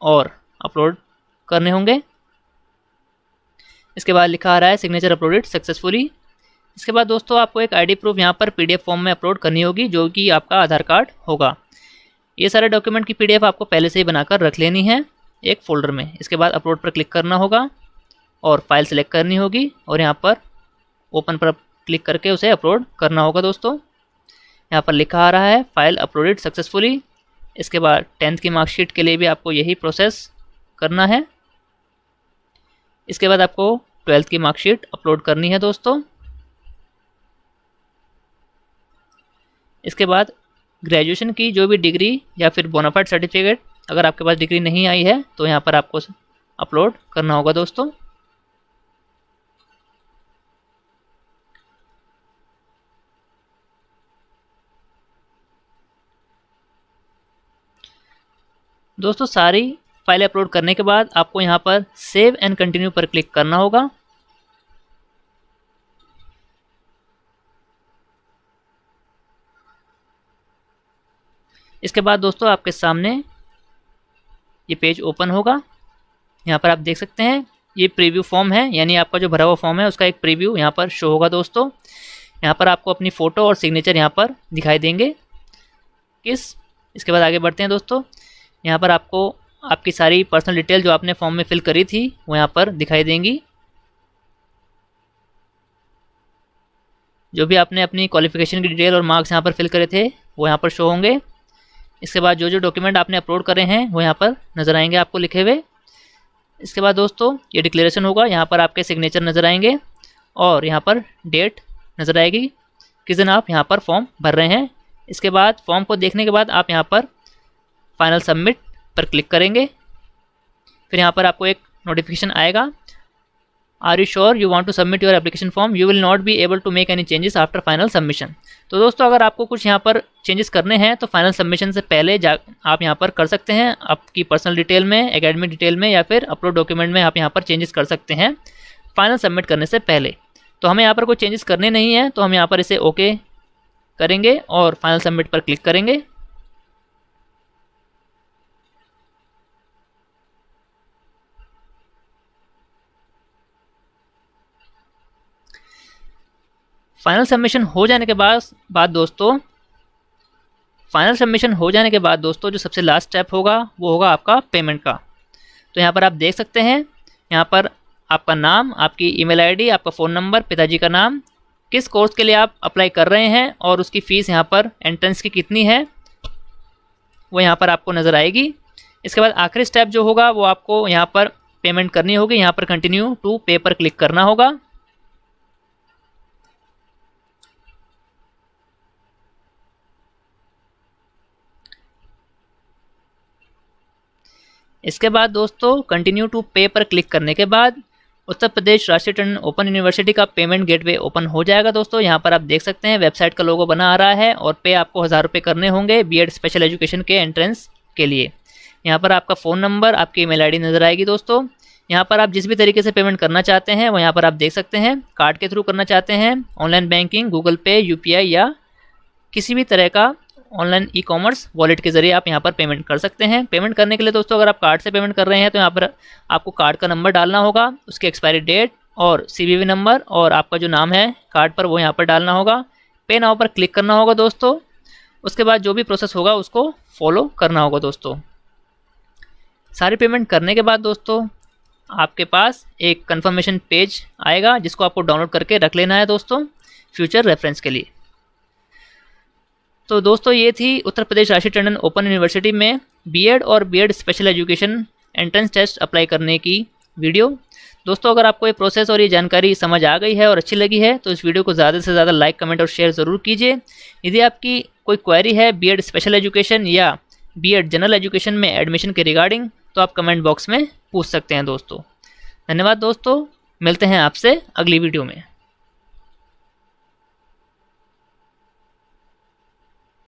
और अपलोड करने होंगे। इसके बाद लिखा आ रहा है सिग्नेचर अपलोडेड सक्सेसफुली। इसके बाद दोस्तों आपको एक ID प्रूफ यहाँ पर PDF फॉर्म में अपलोड करनी होगी जो कि आपका आधार कार्ड होगा। ये सारे डॉक्यूमेंट की PDF आपको पहले से ही बनाकर रख लेनी है एक फ़ोल्डर में। इसके बाद अपलोड पर क्लिक करना होगा और फाइल सेलेक्ट करनी होगी और यहाँ पर ओपन पर क्लिक करके उसे अपलोड करना होगा दोस्तों। यहाँ पर लिखा आ रहा है फाइल अपलोडेड सक्सेसफुली। इसके बाद 10th की मार्कशीट के लिए भी आपको यही प्रोसेस करना है। इसके बाद आपको 12th की मार्कशीट अपलोड करनी है दोस्तों। इसके बाद ग्रेजुएशन की जो भी डिग्री या फिर बोनाफाइड सर्टिफिकेट, अगर आपके पास डिग्री नहीं आई है तो यहाँ पर आपको अपलोड करना होगा दोस्तों। दोस्तों सारी फाइल अपलोड करने के बाद आपको यहाँ पर सेव एंड कंटिन्यू पर क्लिक करना होगा। इसके बाद दोस्तों आपके सामने ये पेज ओपन होगा। यहाँ पर आप देख सकते हैं ये प्रीव्यू फॉर्म है, यानी आपका जो भरा हुआ फॉर्म है उसका एक प्रीव्यू यहाँ पर शो होगा दोस्तों। यहाँ पर आपको अपनी फ़ोटो और सिग्नेचर यहाँ पर दिखाई देंगे इसके बाद आगे बढ़ते हैं दोस्तों। यहाँ पर आपको आपकी सारी पर्सनल डिटेल जो आपने फॉर्म में फिल करी थी वो यहाँ पर दिखाई देंगी। जो भी आपने अपनी क्वालिफिकेशन की डिटेल और मार्क्स यहाँ पर फिल करे थे वो यहाँ पर शो होंगे। इसके बाद जो जो डॉक्यूमेंट आपने अपलोड करे हैं वो यहाँ पर नज़र आएंगे आपको लिखे हुए। इसके बाद दोस्तों ये डिक्लेरेशन होगा, यहाँ पर आपके सिग्नेचर नज़र आएंगे और यहाँ पर डेट नज़र आएगी किस दिन आप यहाँ पर फॉर्म भर रहे हैं। इसके बाद फॉर्म को देखने के बाद आप यहाँ पर फाइनल सबमिट पर क्लिक करेंगे। फिर यहाँ पर आपको एक नोटिफिकेशन आएगा, are you sure you want to submit your application form, you will not be able to make any changes after final submission. तो दोस्तों अगर आपको कुछ यहाँ पर चेंजेस करने हैं तो फाइनल सबमिशन से पहले आप यहाँ पर कर सकते हैं। आपकी पर्सनल डिटेल में, एकेडमिक डिटेल में या फिर अपलोड डॉक्यूमेंट में आप यहाँ पर चेंजेस कर सकते हैं फाइनल सबमिट करने से पहले। तो हमें यहाँ पर कोई चेंजेस करने नहीं है तो हम यहाँ पर इसे ओके करेंगे और फाइनल सबमिट पर क्लिक करेंगे। फाइनल सबमिशन हो जाने के बाद दोस्तों जो सबसे लास्ट स्टेप होगा वो होगा आपका पेमेंट का। तो यहाँ पर आप देख सकते हैं, यहाँ पर आपका नाम, आपकी ईमेल आईडी, आपका फ़ोन नंबर, पिताजी का नाम, किस कोर्स के लिए आप अप्लाई कर रहे हैं और उसकी फ़ीस यहाँ पर एंट्रेंस की कितनी है वो यहाँ पर आपको नज़र आएगी। इसके बाद आखिरी स्टेप जो होगा वो आपको यहाँ पर पेमेंट करनी होगी। यहाँ पर कंटिन्यू टू पे पर क्लिक करना होगा। इसके बाद दोस्तों कंटिन्यू टू पे पर क्लिक करने के बाद उत्तर प्रदेश राष्ट्रीय टंडन ओपन यूनिवर्सिटी का पेमेंट गेटवे ओपन हो जाएगा दोस्तों। यहाँ पर आप देख सकते हैं वेबसाइट का लोगो बना आ रहा है और पे आपको 1000 रुपये करने होंगे बीएड स्पेशल एजुकेशन के एंट्रेंस के लिए। यहाँ पर आपका फ़ोन नंबर, आपकी ईमेल आईडी नज़र आएगी दोस्तों। यहाँ पर आप जिस भी तरीके से पेमेंट करना चाहते हैं वो यहाँ पर आप देख सकते हैं। कार्ड के थ्रू करना चाहते हैं, ऑनलाइन बैंकिंग, गूगल पे, UPI या किसी भी तरह का ऑनलाइन ई कॉमर्स वॉलेट के ज़रिए आप यहाँ पर पेमेंट कर सकते हैं। पेमेंट करने के लिए दोस्तों अगर आप कार्ड से पेमेंट कर रहे हैं तो यहाँ पर आपको कार्ड का नंबर डालना होगा, उसकी एक्सपायरी डेट और CVV नंबर और आपका जो नाम है कार्ड पर वो यहाँ पर डालना होगा। पे नाउ पर क्लिक करना होगा दोस्तों। उसके बाद जो भी प्रोसेस होगा उसको फॉलो करना होगा दोस्तों। सारी पेमेंट करने के बाद दोस्तों आपके पास एक कंफर्मेशन पेज आएगा जिसको आपको डाउनलोड करके रख लेना है दोस्तों फ्यूचर रेफरेंस के लिए। तो दोस्तों ये थी उत्तर प्रदेश राष्ट्रीय टंडन ओपन यूनिवर्सिटी में बीएड और BEd special education entrance test apply करने की वीडियो। दोस्तों अगर आपको ये प्रोसेस और ये जानकारी समझ आ गई है और अच्छी लगी है तो इस वीडियो को ज़्यादा से ज़्यादा लाइक, कमेंट और शेयर ज़रूर कीजिए। यदि आपकी कोई क्वेरी है बीएड स्पेशल एजुकेशन या बीएड जनरल एजुकेशन में एडमिशन के रिगार्डिंग तो आप कमेंट बॉक्स में पूछ सकते हैं दोस्तों। धन्यवाद दोस्तों, मिलते हैं आपसे अगली वीडियो में।